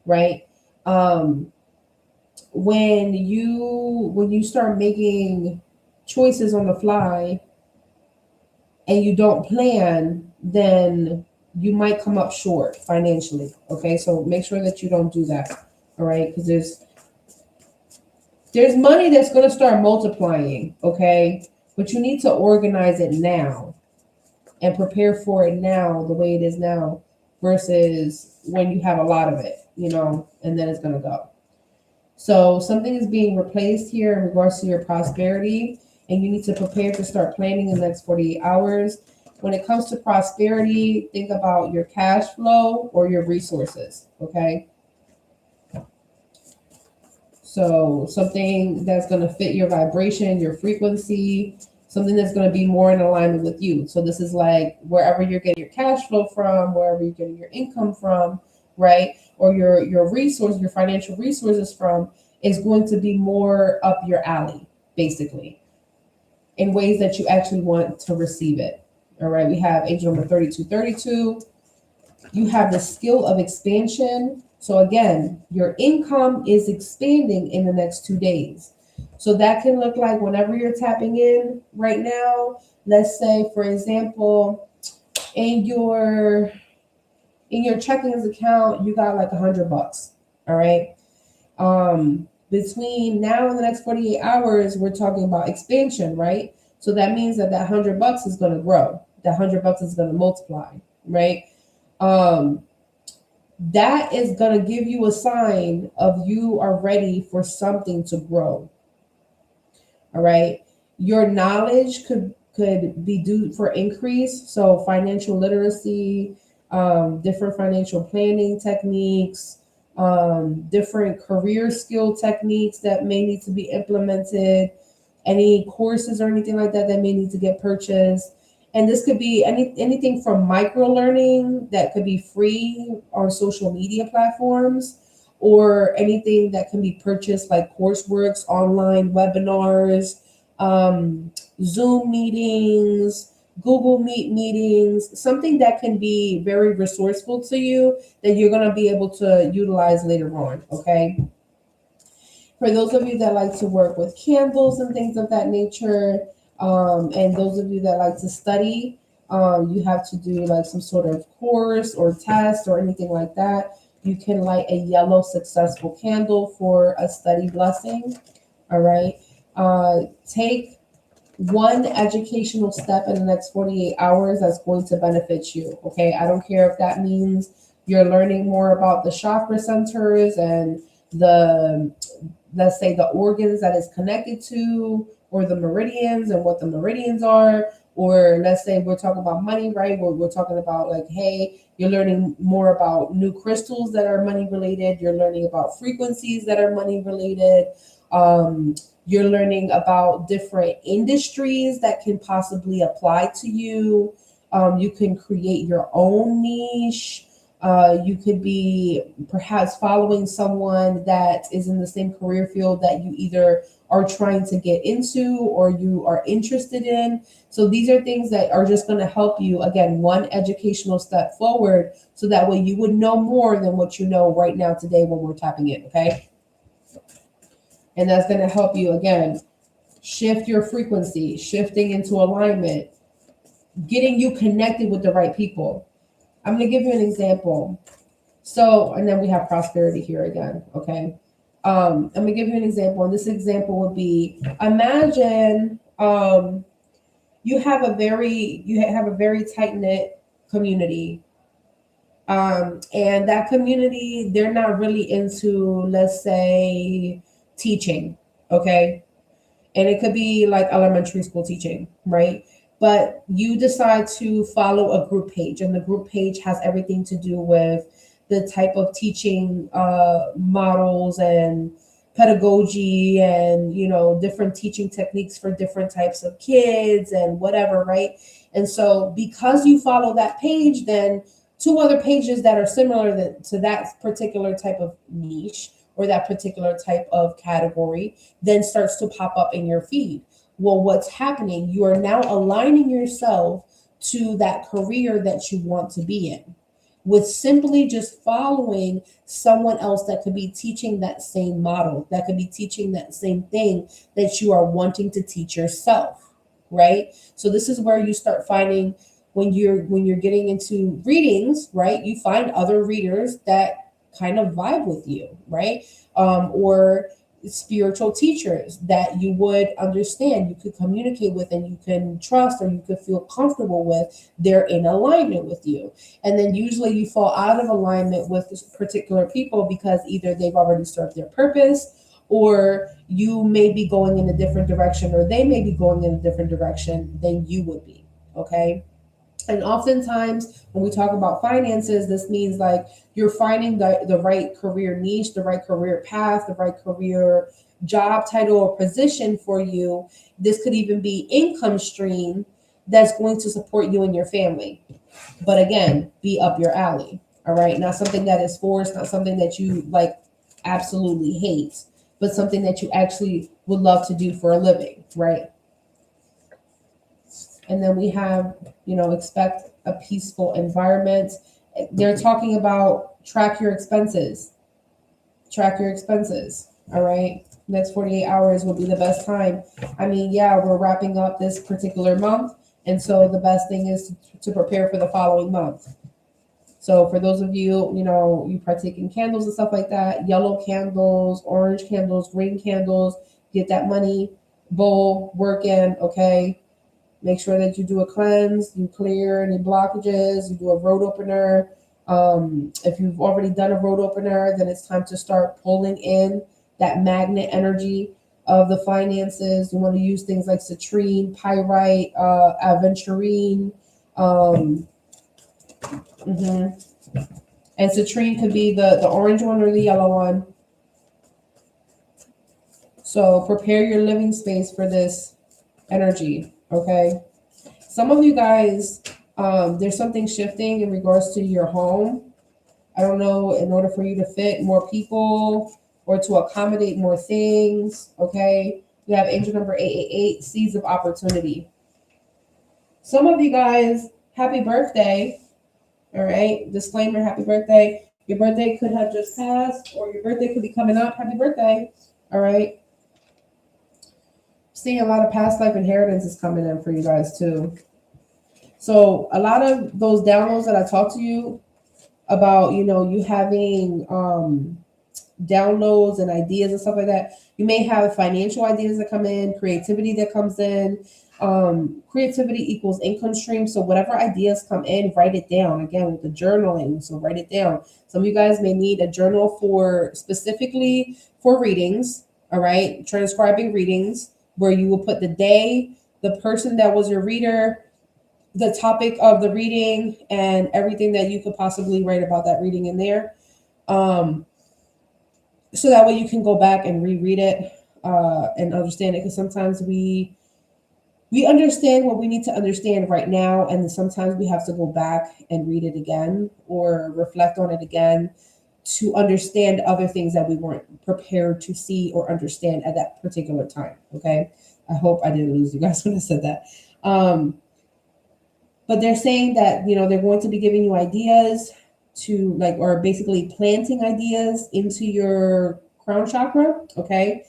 right? When you start making choices on the fly and you don't plan, then you might come up short financially, okay? So make sure that you don't do that, all right? Because there's money that's going to start multiplying, okay? But you need to organize it now and prepare for it now the way it is now versus when you have a lot of it, you know, and then it's going to go. So something is being replaced here in regards to your prosperity, and you need to prepare to start planning in the next 48 hours. When it comes to prosperity, think about your cash flow or your resources, okay? So something that's going to fit your vibration, your frequency, something that's going to be more in alignment with you. So this is like wherever you're getting your cash flow from, wherever you're getting your income from, right? Or your resource, your financial resources from, is going to be more up your alley, basically, in ways that you actually want to receive it. All right, we have angel number 3232. You have the skill of expansion. So again, your income is expanding in the next 2 days. So that can look like whenever you're tapping in right now, let's say, for example, in your checking account, you got like $100. All right. Between now and the next 48 hours, we're talking about expansion, right? So that means that $100 is going to grow. That $100 is going to multiply, right? That is going to give you a sign of you are ready for something to grow. All right. Your knowledge could be due for increase. So financial literacy, different financial planning techniques, different career skill techniques that may need to be implemented, any courses or anything like that that may need to get purchased. And this could be anything from micro learning that could be free on social media platforms, or anything that can be purchased like courseworks, online webinars, Zoom meetings, Google Meet meetings, something that can be very resourceful to you that you're going to be able to utilize later on, okay? For those of you that like to work with candles and things of that nature, and those of you that like to study, you have to do like some sort of course or test or anything like that. You can light a yellow successful candle for a study blessing. All right. Take one educational step in the next 48 hours that's going to benefit you. Okay. I don't care if that means you're learning more about the chakra centers and let's say the organs that is connected to, or the meridians and what the meridians are, or let's say we're talking about money, right? We're talking about like, hey, you're learning more about new crystals that are money related. You're learning about frequencies that are money related. You're learning about different industries that can possibly apply to you. You can create your own niche. You could be perhaps following someone that is in the same career field that you either are trying to get into or you are interested in. So these are things that are just going to help you, again, one educational step forward, so that way you would know more than what you know right now today when we're tapping in, okay? And that's going to help you, again, shift your frequency, shifting into alignment, getting you connected with the right people. I'm going to give you an example. So, and then we have prosperity here again, okay? I'm going to give you an example, and this example would be, imagine you have a very tight-knit community, and that community, they're not really into, let's say, teaching, okay? And it could be like elementary school teaching, right? But you decide to follow a group page, and the group page has everything to do with the type of teaching models and pedagogy and, different teaching techniques for different types of kids and whatever, right? And so because you follow that page, then two other pages that are similar to that particular type of niche or that particular type of category then starts to pop up in your feed. Well, what's happening? You are now aligning yourself to that career that you want to be in, with simply just following someone else that could be teaching that same model, that could be teaching that same thing that you are wanting to teach yourself, right? So this is where you start finding, when you're getting into readings, right? You find other readers that kind of vibe with you, right? Or spiritual teachers that you would understand, you could communicate with, and you can trust, or you could feel comfortable with. They're in alignment with you. And then usually you fall out of alignment with this particular people because either they've already served their purpose, or you may be going in a different direction, or they may be going in a different direction than you would be, okay? And oftentimes when we talk about finances, this means like you're finding the right career niche, the right career path, the right career job title or position for you. This could even be income stream that's going to support you and your family. But again, be up your alley. All right. Not something that is forced, not something that you like absolutely hate, but something that you actually would love to do for a living, right? And then we have, you know, expect a peaceful environment. They're talking about track your expenses. Track your expenses. All right. Next 48 hours will be the best time. I mean, yeah, we're wrapping up this particular month. And so the best thing is to prepare for the following month. So for those of you, you know, you partake in candles and stuff like that, yellow candles, orange candles, green candles, get that money bowl working, okay? Make sure that you do a cleanse, you clear any blockages, you do a road opener. If you've already done a road opener, then it's time to start pulling in that magnet energy of the finances. You want to use things like citrine, pyrite, aventurine. And citrine could be the orange one or the yellow one. So prepare your living space for this energy, okay? Some of you guys, there's something shifting in regards to your home. I don't know, in order for you to fit more people or to accommodate more things, okay? We have angel number 888, seeds of opportunity. Some of you guys, happy birthday, all right? Disclaimer, happy birthday. Your birthday could have just passed or your birthday could be coming up. Happy birthday, all right? Seeing a lot of past life inheritances coming in for you guys too. So a lot of those downloads that I talked to you about, you know, you having downloads and ideas and stuff like that. You may have financial ideas that come in, creativity that comes in. Creativity equals income stream. So whatever ideas come in, write it down. Again, with the journaling, so write it down. Some of you guys may need a journal for specifically for readings, all right? Transcribing readings, where you will put the day, the person that was your reader, the topic of the reading, and everything that you could possibly write about that reading in there. So that way you can go back and reread it and understand it. Because sometimes we understand what we need to understand right now, and then sometimes we have to go back and read it again or reflect on it again to understand other things that we weren't prepared to see or understand at that particular time. Okay. I hope I didn't lose you guys when I said that. But they're saying that, you know, they're going to be giving you ideas to like, or basically planting ideas into your crown chakra. Okay.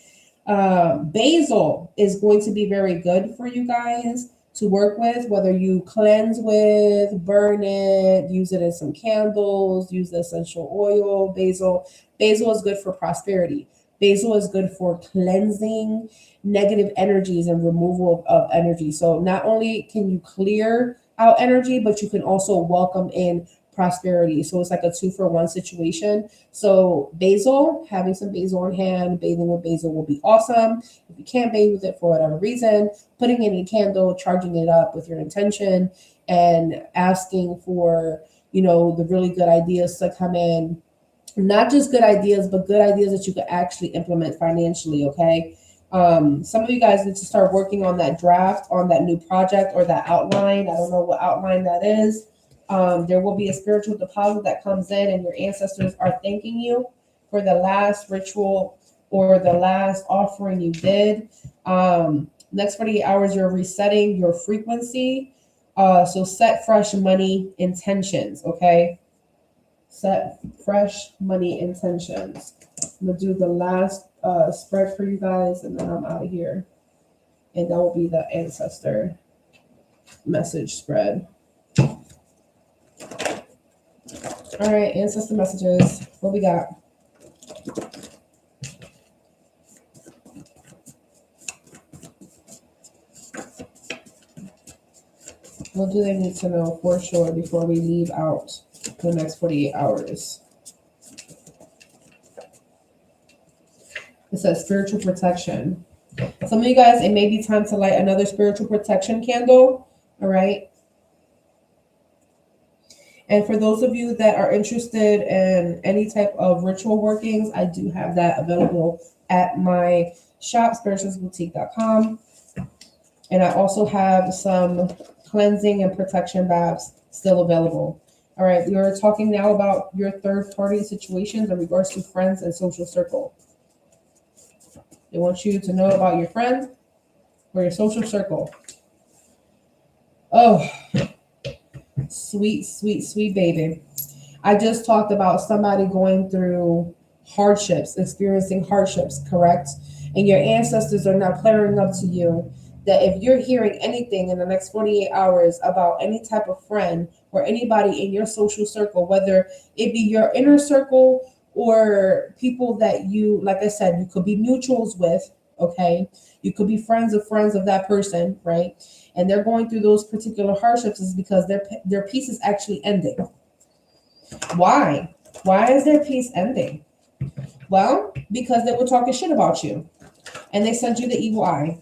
Basil is going to be very good for you guys to work with, whether you cleanse with, burn it, use it in some candles, use the essential oil. Basil is good for prosperity. Basil is good for cleansing negative energies and removal of energy. So not only can you clear out energy, but you can also welcome in prosperity. So it's like a 2-for-1 situation. So basil, having some basil on hand, bathing with basil will be awesome. If you can't bathe with it for whatever reason, putting it in a candle, charging it up with your intention, and asking for, you know, the really good ideas to come in. Not just good ideas, but good ideas that you could actually implement financially, okay? Some of you guys need to start working on that draft, on that new project or that outline. I don't know what outline that is. There will be a spiritual deposit that comes in, and your ancestors are thanking you for the last ritual or the last offering you did. Next 48 hours, you're resetting your frequency. So set fresh money intentions, okay? Set fresh money intentions. I'm going to do the last spread for you guys, and then I'm out of here. And that will be the ancestor message spread. All right, ancestor messages. What we got? What do they need to know for sure before we leave out the next 48 hours? It says spiritual protection. Some of you guys, it may be time to light another spiritual protection candle. All right. And for those of you that are interested in any type of ritual workings, I do have that available at my shop, spiritualsboutique.com. And I also have some cleansing and protection baths still available. All right, we are talking now about your third party situations in regards to friends and social circle. They want you to know about your friends or your social circle. Oh, sweet, sweet, sweet baby. I just talked about somebody going through hardships, experiencing hardships, correct? And your ancestors are now clearing up to you that if you're hearing anything in the next 48 hours about any type of friend or anybody in your social circle, whether it be your inner circle or people that you, like I said, you could be mutuals with, okay? You could be friends of that person, right? And they're going through those particular hardships is because their piece is actually ending. Why? Why is their piece ending? Well, because they were talking shit about you and they sent you the evil eye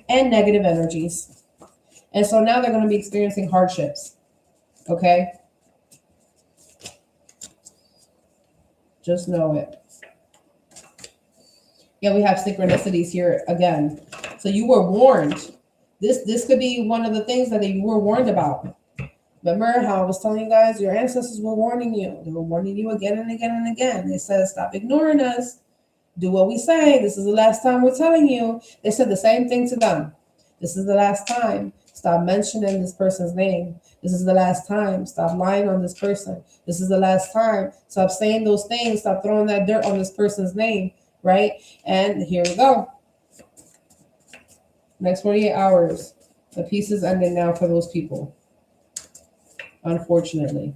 and negative energies. And so now they're going to be experiencing hardships. Okay? Just know it. Yeah, we have synchronicities here again. So you were warned. This could be one of the things that you were warned about. Remember how I was telling you guys, your ancestors were warning you. They were warning you again and again and again. They said, stop ignoring us. Do what we say. This is the last time we're telling you. They said the same thing to them. This is the last time. Stop mentioning this person's name. This is the last time. Stop lying on this person. This is the last time. Stop saying those things. Stop throwing that dirt on this person's name, right? And here we go. Next 48 hours. The piece is ending now for those people. Unfortunately.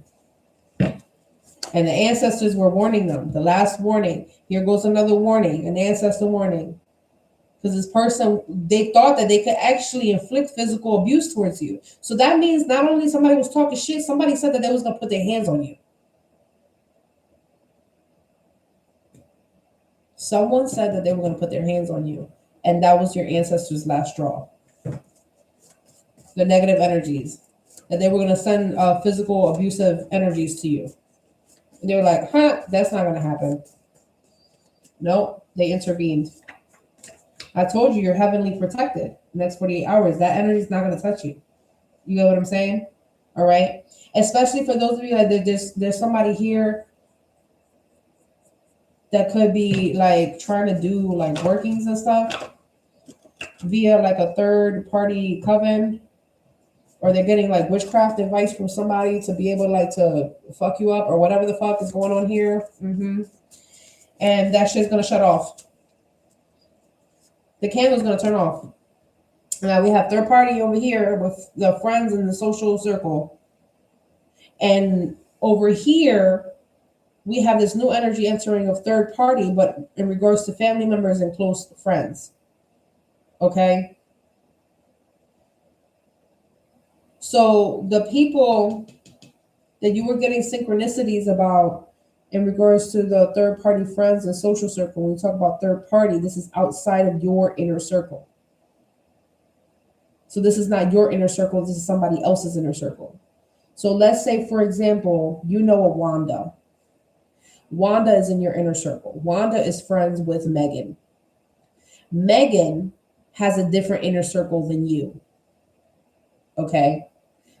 And the ancestors were warning them. The last warning. Here goes another warning, an ancestor warning. Because this person, they thought that they could actually inflict physical abuse towards you. So that means not only somebody was talking shit, somebody said that they was going to put their hands on you. Someone said that they were going to put their hands on you. And that was your ancestors' last straw. The negative energies. That they were going to send physical abusive energies to you. And they were like, that's not going to happen. Nope, they intervened. I told you you're heavenly protected. The next 48 hours, that energy is not going to touch you. You get what I'm saying? All right. Especially for those of you like there's somebody here that could be like trying to do like workings and stuff via like a third party coven, or they're getting like witchcraft advice from somebody to be able like to fuck you up or whatever the fuck is going on here. And that shit's gonna shut off. The candle's gonna turn off. Now we have third party over here with the friends in the social circle. And over here, we have this new energy entering of third party, but in regards to family members and close friends. Okay? So the people that you were getting synchronicities about in regards to the third party friends and social circle, when we talk about third party, this is outside of your inner circle. So this is not your inner circle, this is somebody else's inner circle. So let's say, for example, you know a Wanda. Wanda is in your inner circle. Wanda is friends with Megan. Megan has a different inner circle than you. Okay?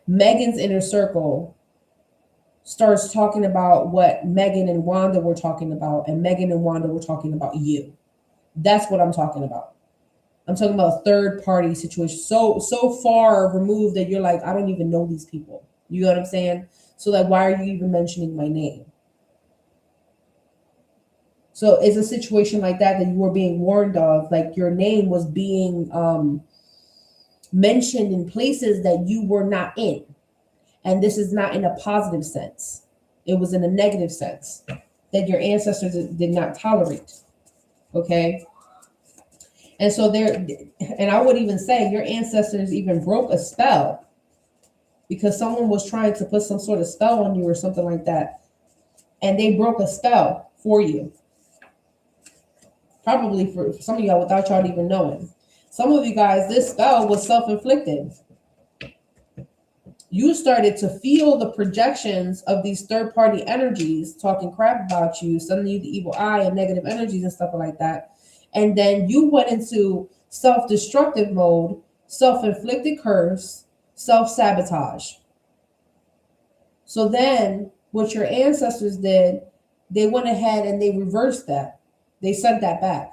Megan's inner circle starts talking about what Megan and Wanda were talking about, and Megan and Wanda were talking about you. That's what I'm talking about. I'm talking about a third party situation. So far removed that you're like, I don't even know these people. You know what I'm saying? So like, why are you even mentioning my name? So it's a situation like that you were being warned of, like your name was being mentioned in places that you were not in. And this is not in a positive sense. It was in a negative sense that your ancestors did not tolerate. Okay? And so and I would even say your ancestors even broke a spell because someone was trying to put some sort of spell on you or something like that. And they broke a spell for you. Probably for some of y'all without y'all even knowing. Some of you guys, this spell was self-inflicted. You started to feel the projections of these third-party energies talking crap about you, sending you the evil eye and negative energies and stuff like that. And then you went into self-destructive mode, self-inflicted curse, self-sabotage. So then what your ancestors did, they went ahead and they reversed that. They sent that back.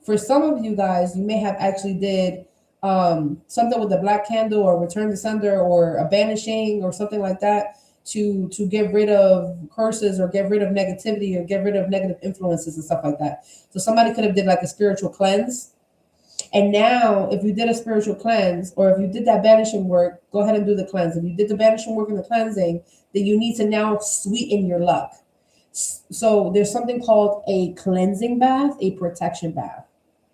For some of you guys, you may have actually did something with the black candle or return to sender or a banishing or something like that to get rid of curses or get rid of negativity or get rid of negative influences and stuff like that. So somebody could have did like a spiritual cleanse. And now if you did a spiritual cleanse or if you did that banishing work, go ahead and do the cleanse. If you did the banishing work and the cleansing, then you need to now sweeten your luck. So there's something called a cleansing bath, a protection bath,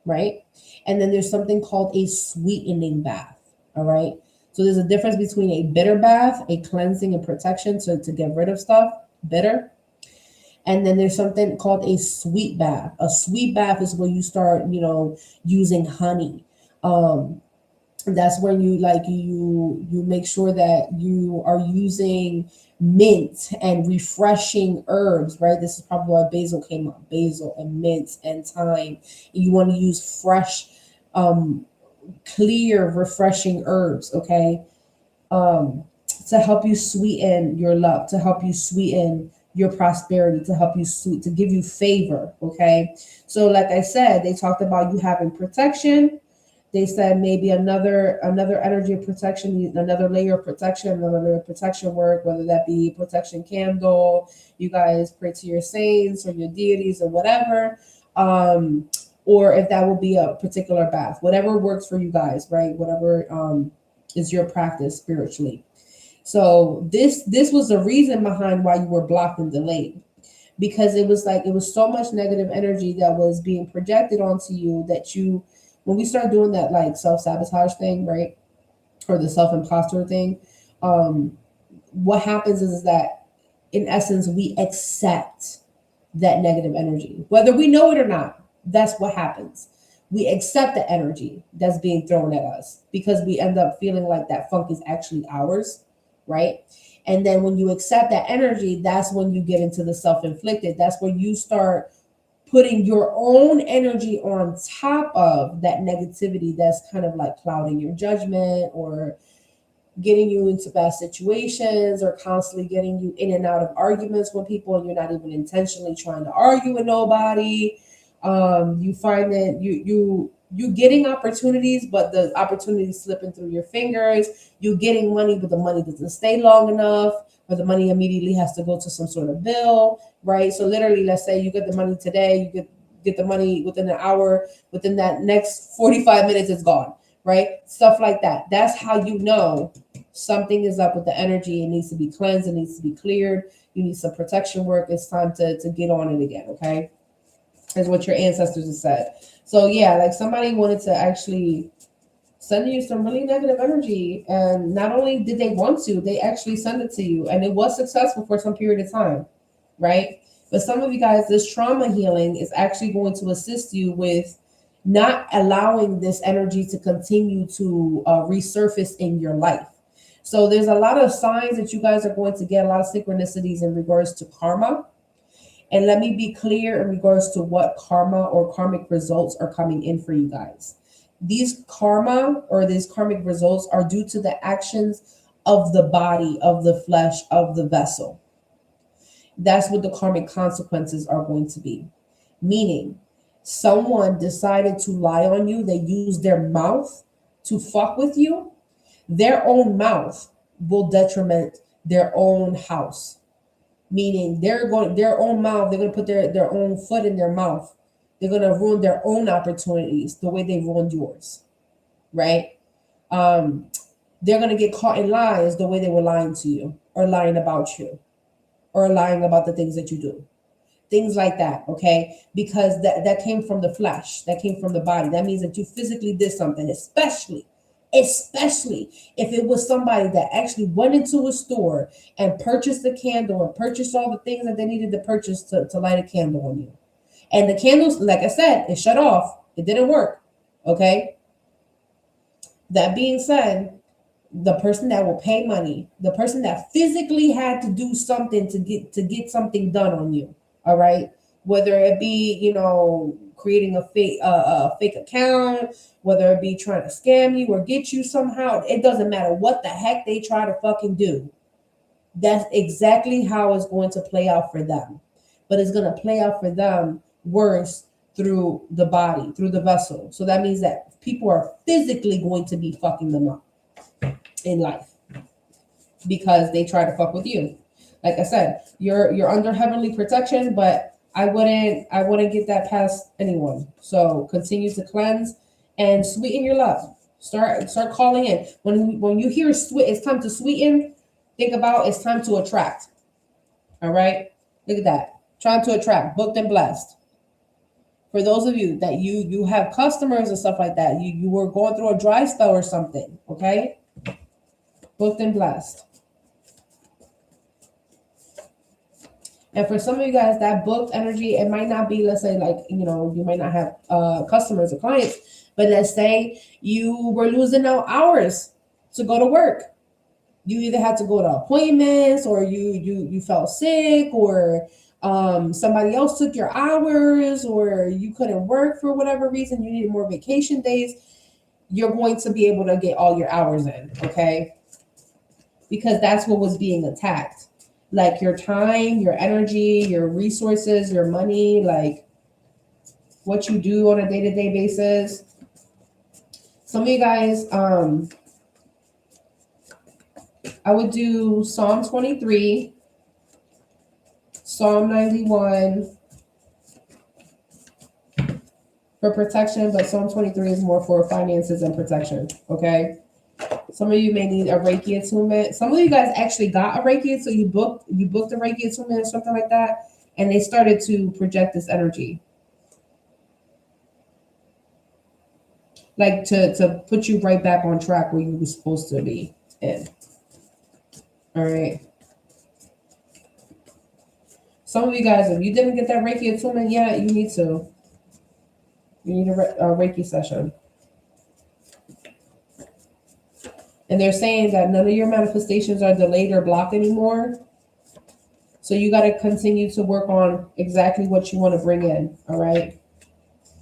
right? And then there's something called a sweetening bath, all right? So there's a difference between a bitter bath, a cleansing and protection, so to get rid of stuff, bitter. And then there's something called a sweet bath. A sweet bath is where you start, using honey. That's when you make sure that you are using mint and refreshing herbs, right? This is probably why basil came up. Basil and mint and thyme. You want to use fresh, clear, refreshing herbs, okay? To help you sweeten your luck, to help you sweeten your prosperity, to help you to give you favor, okay? So like I said, they talked about you having protection. They said maybe another energy of protection, another layer of protection work, whether that be protection candle, you guys pray to your saints or your deities or whatever, or if that will be a particular bath, whatever works for you guys, right? Whatever is your practice spiritually. So this was the reason behind why you were blocked and delayed, because it was so much negative energy that was being projected onto you that when we start doing that like self-sabotage thing, right, or the self-imposter thing, what happens is that in essence we accept that negative energy, whether we know it or not. That's what happens. We accept the energy that's being thrown at us because we end up feeling like that funk is actually ours, right? And then when you accept that energy, that's when you get into the self-inflicted. That's when you start putting your own energy on top of that negativity that's kind of like clouding your judgment or getting you into bad situations or constantly getting you in and out of arguments with people, and you're not even intentionally trying to argue with nobody. You find that you getting opportunities, but the opportunities slipping through your fingers. You getting money, but the money doesn't stay long enough, or the money immediately has to go to some sort of bill, right? So literally, let's say you get the money today, you get the money within an hour, within that next 45 minutes, it's gone, right? Stuff like that. That's how you know something is up with the energy. It needs to be cleansed. It needs to be cleared. You need some protection work. It's time to get on it again, okay? Is what your ancestors have said. So yeah, like somebody wanted to actually send you some really negative energy, and not only did they want to, they actually send it to you, and it was successful for some period of time, right? But some of you guys, this trauma healing is actually going to assist you with not allowing this energy to continue to resurface in your life. So there's a lot of signs that you guys are going to get, a lot of synchronicities in regards to karma. And let me be clear in regards to what karma or karmic results are coming in for you guys. These karma or these karmic results are due to the actions of the body, of the flesh, of the vessel. That's what the karmic consequences are going to be. Meaning, someone decided to lie on you. They used their mouth to fuck with you. Their own mouth will detriment their own house. Meaning their own mouth, they're going to put their own foot in their mouth. They're going to ruin their own opportunities the way they ruined yours, right? They're going to get caught in lies the way they were lying to you or lying about you or lying about the things that you do. Things like that, okay? Because that came from the flesh, that came from the body. That means that you physically did something, especially if it was somebody that actually went into a store and purchased a candle and purchased all the things that they needed to purchase to light a candle on you. And the candles, like I said, it shut off. It didn't work, okay? That being said, the person that will pay money, the person that physically had to do something to get something done on you, all right? Whether it be, creating a fake account, whether it be trying to scam you or get you somehow, it doesn't matter what the heck they try to fucking do. That's exactly how it's going to play out for them. But it's going to play out for them worse through the body, through the vessel. So that means that people are physically going to be fucking them up in life because they try to fuck with you. Like I said, you're under heavenly protection, but I wouldn't get that past anyone. So continue to cleanse and sweeten your love. Start calling in. When you hear it's time to sweeten, think about it's time to attract. All right? Look at that. Trying to attract, booked and blessed. For those of you that you have customers and stuff like that, you were going through a dry spell or something, okay? Booked and blessed. And for some of you guys, that booked energy, it might not be, let's say, like, you know, you might not have customers or clients, but let's say you were losing out hours to go to work. You either had to go to appointments, or you felt sick, or somebody else took your hours, or you couldn't work for whatever reason, you needed more vacation days. You're going to be able to get all your hours in, okay? Because that's what was being attacked. Like your time, your energy, your resources, your money, like what you do on a day-to-day basis. Some of you guys, I would do Psalm 23, Psalm 91 for protection, but Psalm 23 is more for finances and protection, okay? Some of you may need a Reiki attunement. Some of you guys actually got a Reiki, so you booked a Reiki attunement or something like that, and they started to project this energy. Like to put you right back on track where you were supposed to be in. All right. Some of you guys, if you didn't get that Reiki attunement yet, you need to. You need a Reiki session. And they're saying that none of your manifestations are delayed or blocked anymore. So you got to continue to work on exactly what you want to bring in. All right.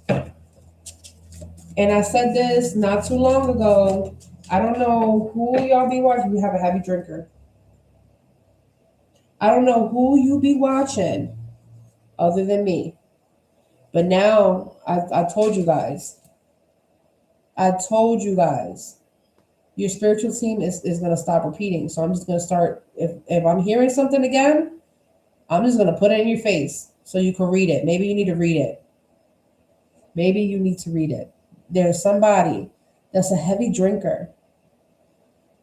And I said this not too long ago. I don't know who y'all be watching. We have a heavy drinker. I don't know who you be watching other than me. But now I told you guys. Your spiritual team is going to stop repeating. So I'm just going to start. If I'm hearing something again, I'm just going to put it in your face so you can read it. Maybe you need to read it. There's somebody that's a heavy drinker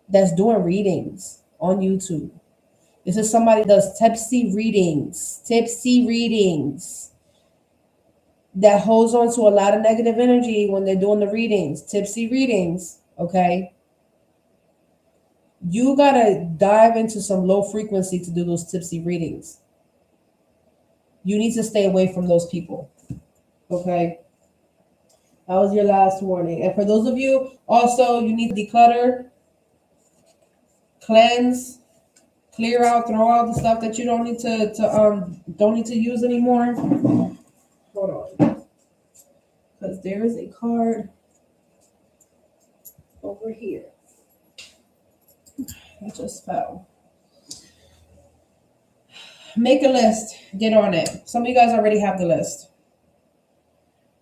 that's doing readings on YouTube. This is somebody that does tipsy readings that holds on to a lot of negative energy when they're doing the readings, tipsy readings, okay? You got to dive into some low frequency to do those tipsy readings. You need to stay away from those people, okay? That was your last warning. And for those of you, also, you need to declutter, cleanse, clear out, throw out the stuff that you don't need to use anymore. Hold on, because there is a card over here. It just fell. Make a list. Get on it. Some of you guys already have the list.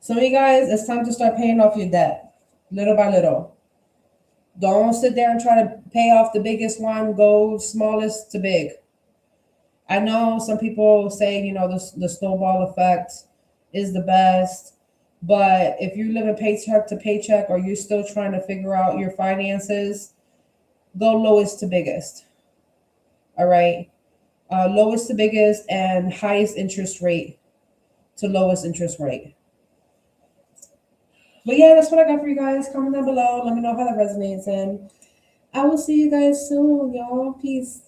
Some of you guys, it's time to start paying off your debt, little by little. Don't sit there and try to pay off the biggest one. Go smallest to big. I know some people say, you know, the snowball effect is the best. But if you're living paycheck to paycheck, or you're still trying to figure out your finances, go lowest to biggest. All right. Lowest to biggest, and highest interest rate to lowest interest rate. But yeah, that's what I got for you guys. Comment down below. Let me know how that resonates. And I will see you guys soon, y'all. Peace.